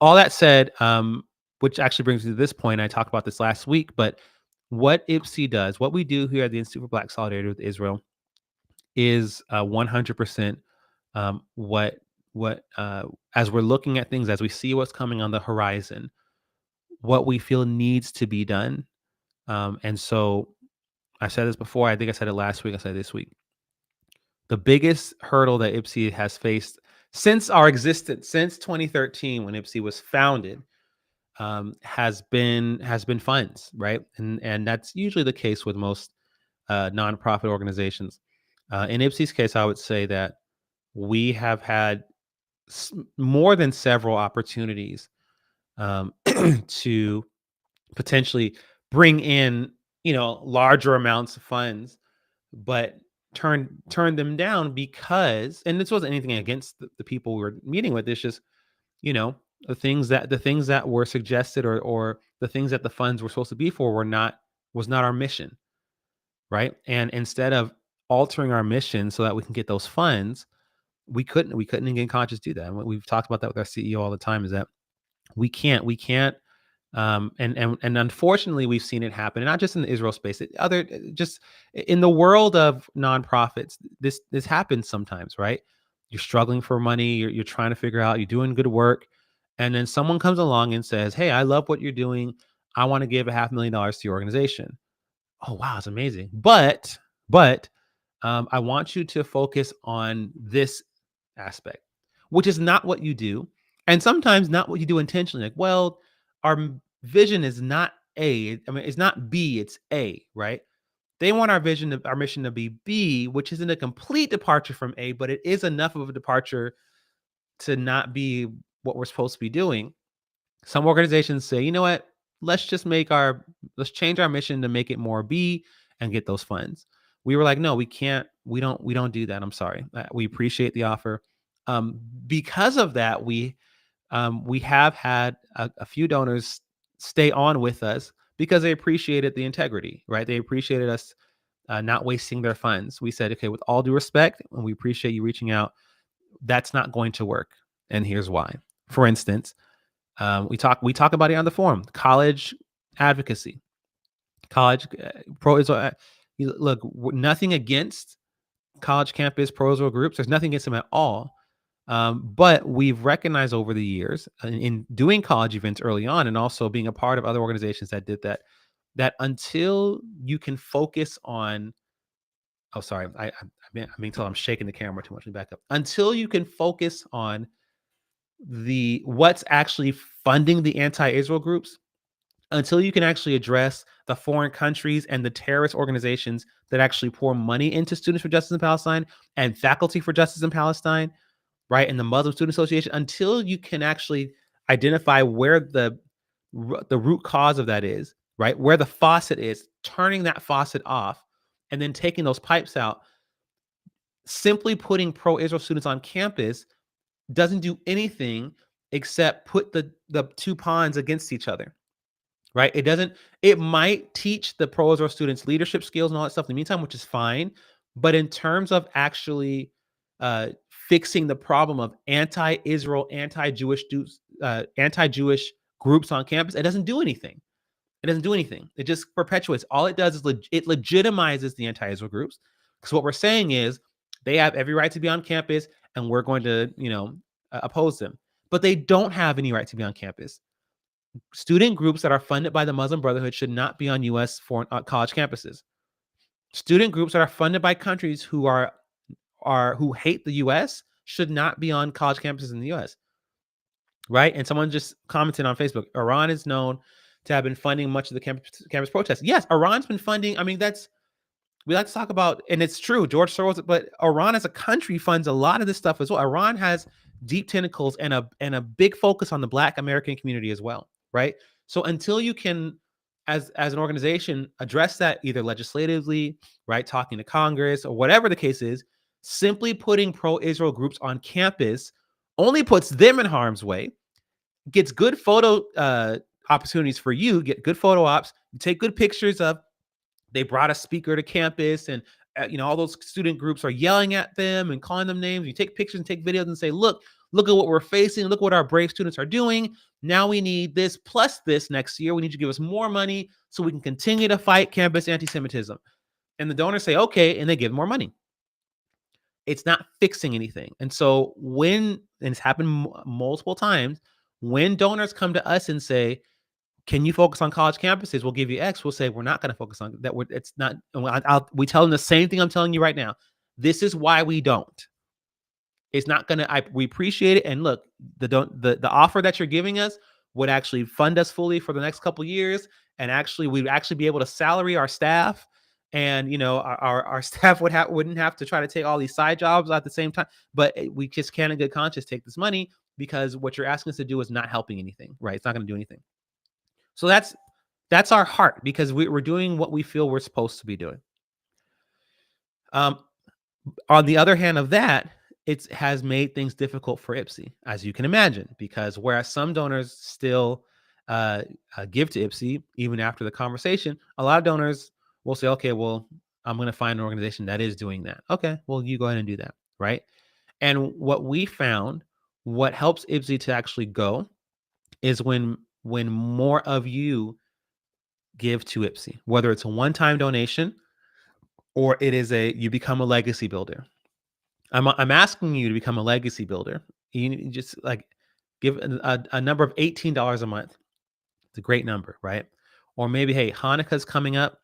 all that said, which actually brings me to this point, I talked about this last week, but what IPSI does, what we do here at the Institute for Black Solidarity with Israel, is 100% what as we're looking at things, as we see what's coming on the horizon, what we feel needs to be done. And so I said this before, I think I said it last week, I said it this week. The biggest hurdle that IPSI has faced since our existence, since 2013, when IPSI was founded, has been funds, right? And that's usually the case with most nonprofit organizations. In IPSI's case, I would say that we have had more than several opportunities to potentially bring in, larger amounts of funds, but turn them down because, and this wasn't anything against the people we were meeting with. It's just, the things that were suggested or the things that the funds were supposed to be for was not our mission, right? And instead of altering our mission so that we can get those funds, we couldn't in good conscience do that. And we've talked about that with our CEO all the time, is that we can't and unfortunately we've seen it happen, and not just in the Israel space, just in the world of nonprofits. This happens sometimes, right? You're struggling for money, you're trying to figure out, you're doing good work, and then someone comes along and says, "Hey, I love what you're doing. I want to give $500,000 to your organization." Oh, wow, it's amazing. But I want you to focus on this aspect, which is not what you do. And sometimes not what you do intentionally. Like, well, our vision is not A. I mean, it's not B, it's A, right? They want our mission to be B, which isn't a complete departure from A, but it is enough of a departure to not be what we're supposed to be doing. Some organizations say, you know what, let's change our mission to make it more B and get those funds. We were like, no, we can't. We don't do that. I'm sorry. We appreciate the offer. Because of that, we have had a few donors stay on with us because they appreciated the integrity, right? They appreciated us not wasting their funds. We said, okay, with all due respect, and we appreciate you reaching out, that's not going to work. And here's why. For instance, we talk about it on the forum. College advocacy, college pro-Israel. Look, nothing against college campus pro-Israel groups. There's nothing against them at all. But we've recognized over the years in doing college events early on, and also being a part of other organizations that did that until you can focus on, oh, sorry, I mean, until I'm shaking the camera too much. Let me back up. Until you can focus on what's actually funding the anti-Israel groups, until you can actually address the foreign countries and the terrorist organizations that actually pour money into Students for Justice in Palestine and Faculty for Justice in Palestine, right, and the Muslim Student Association, until you can actually identify where the root cause of that is, right, where the faucet is, turning that faucet off, and then taking those pipes out, simply putting pro-Israel students on campus doesn't do anything except put the two ponds against each other, right? It might teach the pro-Israel students leadership skills and all that stuff in the meantime, which is fine. But in terms of actually fixing the problem of anti-Israel, anti-Jewish groups on campus, it doesn't do anything. It doesn't do anything. It just perpetuates. All it does is it legitimizes the anti-Israel groups. Because what we're saying is they have every right to be on campus, and we're going to, oppose them. But they don't have any right to be on campus. Student groups that are funded by the Muslim Brotherhood should not be on U.S. foreign college campuses. Student groups that are funded by countries who hate the U.S. should not be on college campuses in the U.S. Right? And someone just commented on Facebook, Iran is known to have been funding much of the campus protests. Yes, Iran's been funding. I mean, we like to talk about, and it's true, George Soros, but Iran as a country funds a lot of this stuff as well. Iran has deep tentacles and a big focus on the Black American community as well, right? So until you can, as an organization, address that either legislatively, right, talking to Congress or whatever the case is, Simply putting pro-Israel groups on campus only puts them in harm's way, gets good photo opportunities for you, get good photo ops, you take good pictures of. They brought a speaker to campus, and all those student groups are yelling at them and calling them names. You take pictures and take videos and say, look at what we're facing. Look what our brave students are doing. Now we need this plus this next year. We need you to give us more money so we can continue to fight campus anti-Semitism. And the donors say, okay, and they give more money. It's not fixing anything. And so and it's happened multiple times, when donors come to us and say, can you focus on college campuses? We'll give you X. We'll say, we're not going to focus on that. It's not. We tell them the same thing I'm telling you right now. This is why we don't. It's not going to, we appreciate it. And look, the offer that you're giving us would actually fund us fully for the next couple of years. And actually, we'd actually be able to salary our staff. And, our staff wouldn't have to try to take all these side jobs at the same time. But we just can't in good conscience take this money, because what you're asking us to do is not helping anything, right? It's not going to do anything. So that's our heart, because we're doing what we feel we're supposed to be doing. On the other hand of that, it has made things difficult for IPSI, as you can imagine, because whereas some donors still give to IPSI even after the conversation, a lot of donors will say, okay, well, I'm going to find an organization that is doing that. Okay, well, you go ahead and do that, right? And what we found, what helps IPSI to actually go, is when more of you give to IPSI, whether it's a one-time donation or it is you become a legacy builder. I'm asking you to become a legacy builder. You just give a number of $18 a month. It's a great number, right? Or maybe, hey, Hanukkah's coming up.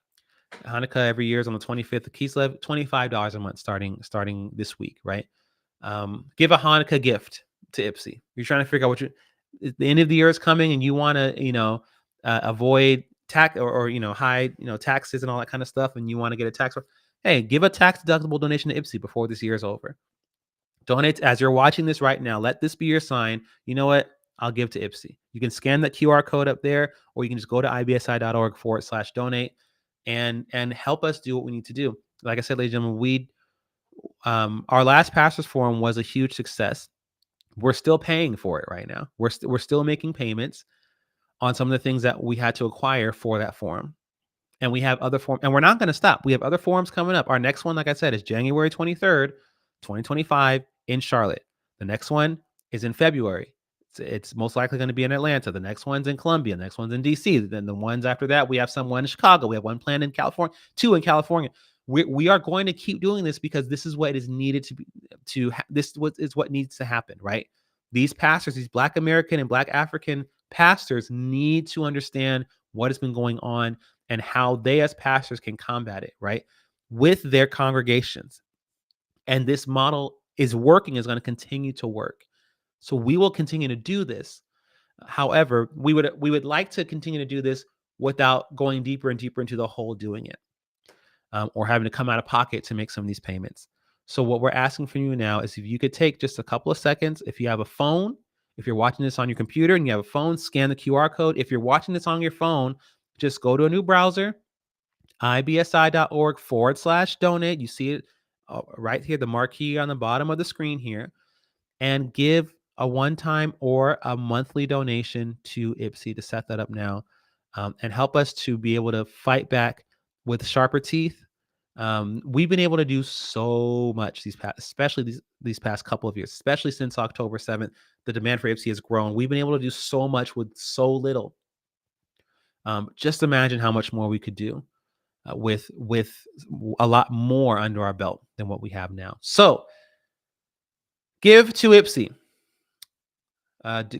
Hanukkah every year is on the 25th of Kislev, $25 a month starting this week, right? Give a Hanukkah gift to IPSI. You're trying to figure out the end of the year is coming, and you want to, avoid tax or hide, taxes and all that kind of stuff, and you want to get a tax. Hey, give a tax deductible donation to IPSI before this year is over. Donate as you're watching this right now. Let this be your sign. You know what? I'll give to IPSI. You can scan that QR code up there, or you can just go to ibsi.org/donate and help us do what we need to do. Like I said, ladies and gentlemen, our last pastors forum was a huge success. We're still paying for it right now. We're still making payments on some of the things that we had to acquire for that forum. And we have other forums, and we're not going to stop. We have other forums coming up. Our next one, like I said, is January 23rd, 2025 in Charlotte. The next one is in February. It's most likely going to be in Atlanta. The next one's in Columbia. The next one's in DC. Then the ones after that, we have someone in Chicago. We have one planned in California, 2 in California. We are going to keep doing this, because this is what is needed this is what needs to happen, right? These pastors, these Black American and Black African pastors, need to understand what has been going on and how they as pastors can combat it, right, with their congregations. And this model is working, is going to continue to work. So we will continue to do this. However, we would like to continue to do this without going deeper and deeper into the hole doing it, or having to come out of pocket to make some of these payments. So what we're asking from you now is if you could take just a couple of seconds, if you have a phone, if you're watching this on your computer and you have a phone, scan the QR code. If you're watching this on your phone, just go to a new browser, ibsi.org/donate. You see it right here, the marquee on the bottom of the screen here, and give a one-time or a monthly donation to IPSI to set that up now, and help us to be able to fight back with sharper teeth. We've been able to do so much especially these past couple of years, especially since October 7th. The demand for IPSI has grown. We've been able to do so much with so little. Just imagine how much more we could do with a lot more under our belt than what we have now. So give to IPSI.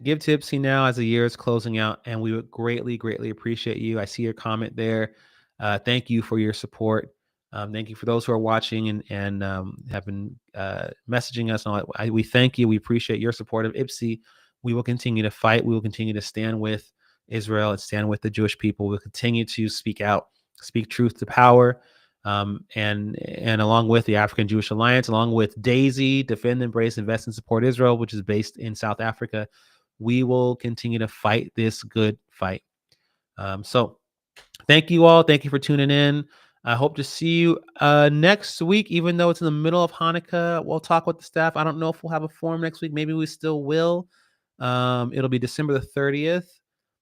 Give to IPSI now as the year is closing out, and we would greatly, greatly appreciate you. I see your comment there. Thank you for your support. Thank you for those who are watching and have been messaging us. We thank you. We appreciate your support of IPSI. We will continue to fight. We will continue to stand with Israel and stand with the Jewish people. We'll continue to speak out, speak truth to power, and along with the African Jewish Alliance, along with DAISY, Defend, Embrace, Invest, and Support Israel, which is based in South Africa. We will continue to fight this good fight. So thank you all. Thank you for tuning in. I hope to see you next week, even though it's in the middle of Hanukkah. We'll talk with the staff. I don't know if we'll have a forum next week. Maybe we still will. It'll be December the 30th.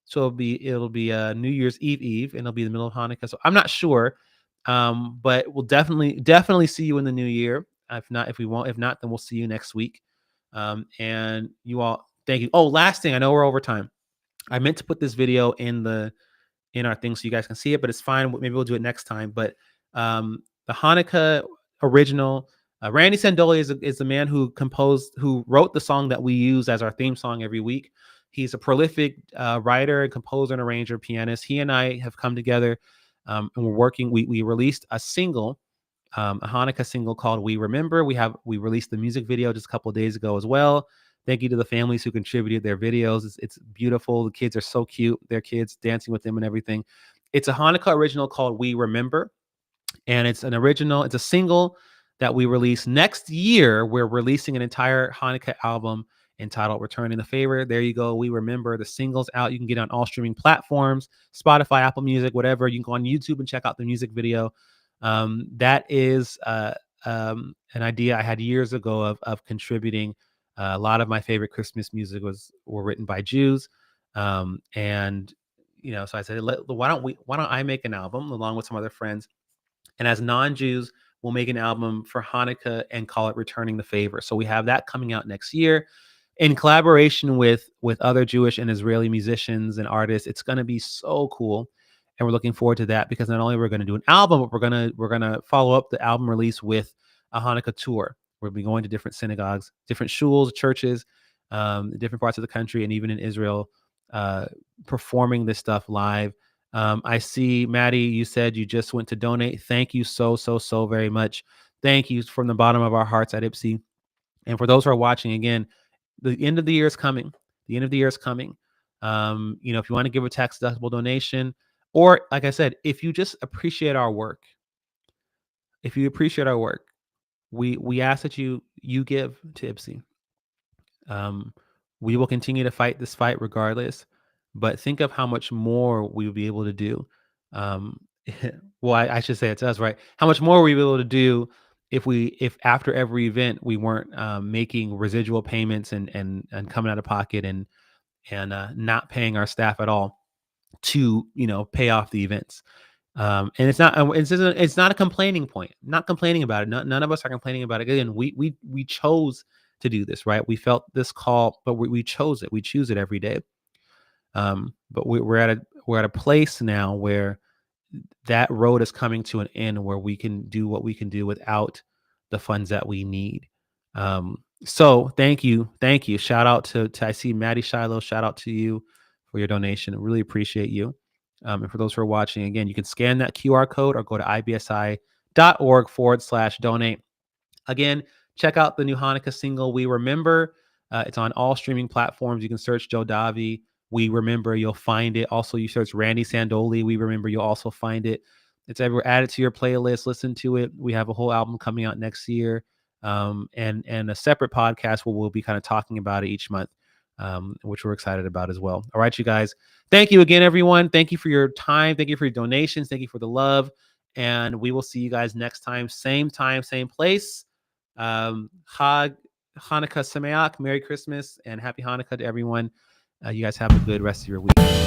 So it'll be New Year's Eve, and it'll be the middle of Hanukkah. So I'm not sure. But we'll definitely see you in the new year. If not, then we'll see you next week. And you all, thank you. Oh, last thing, I know we're over time. I meant to put this video in our thing so you guys can see it, but it's fine. Maybe we'll do it next time. But the Hanukkah original, Randy Sandoli is the man who wrote the song that we use as our theme song every week. He's a prolific writer, composer, and arranger, pianist. He and I have come together, and we're working. We released a single, a Hanukkah single called "We Remember." We released the music video just a couple of days ago as well. Thank you to the families who contributed their videos. It's beautiful. The kids are so cute. Their kids dancing with them and everything. It's a Hanukkah original called "We Remember," and it's a single that we release next year. We're releasing an entire Hanukkah album entitled "Returning the Favor." There you go. We Remember. The single's out. You can get it on all streaming platforms, Spotify, Apple Music, whatever. You can go on YouTube and check out the music video. That is an idea I had years ago of contributing. A lot of my favorite Christmas music were written by Jews, and so I said, why don't I make an album along with some other friends, and as non-Jews, we'll make an album for Hanukkah and call it "Returning the Favor." So we have that coming out next year, in collaboration with other Jewish and Israeli musicians and artists. It's going to be so cool, and we're looking forward to that, because not only we're going to do an album, but we're gonna follow up the album release with a Hanukkah tour. We'll be going to different synagogues, different shuls, churches, different parts of the country, and even in Israel, performing this stuff live. I see, Maddie, you said you just went to donate. Thank you so very much. Thank you from the bottom of our hearts at IPSY. And for those who are watching, again, the end of the year is coming. The end of the year is coming. If you want to give a tax-deductible donation, or like I said, if you just appreciate our work, we ask that you give to IPSY. We will continue to fight this fight regardless, but think of how much more we would be able to do. Well, I should say it's us, right? How much more we would be able to do if after every event we weren't making residual payments and coming out of pocket and not paying our staff at all to pay off the events. And it's not a complaining point. Not complaining about it. None of us are complaining about it. Again, we chose to do this, right? We felt this call, but we chose it. We choose it every day. But we're at a place now where that road is coming to an end, where we can do what we can do without the funds that we need. So thank you. Shout out to I see Maddie Shiloh. Shout out to you for your donation. I really appreciate you. And for those who are watching, again, you can scan that QR code or go to ibsi.org/donate. Again, check out the new Hanukkah single, "We Remember." It's on all streaming platforms. You can search Joe Davi, "We Remember," you'll find it. Also, you search Randy Sandoli, "We Remember," you'll also find it. It's everywhere. Add it to your playlist. Listen to it. We have a whole album coming out next year, and a separate podcast where we'll be kind of talking about it each month, which we're excited about as well. All right, you guys. Thank you again, everyone. Thank you for your time. Thank you for your donations. Thank you for the love. And we will see you guys next time, same place. Hanukkah Sameach, Merry Christmas, and Happy Hanukkah to everyone. You guys have a good rest of your week.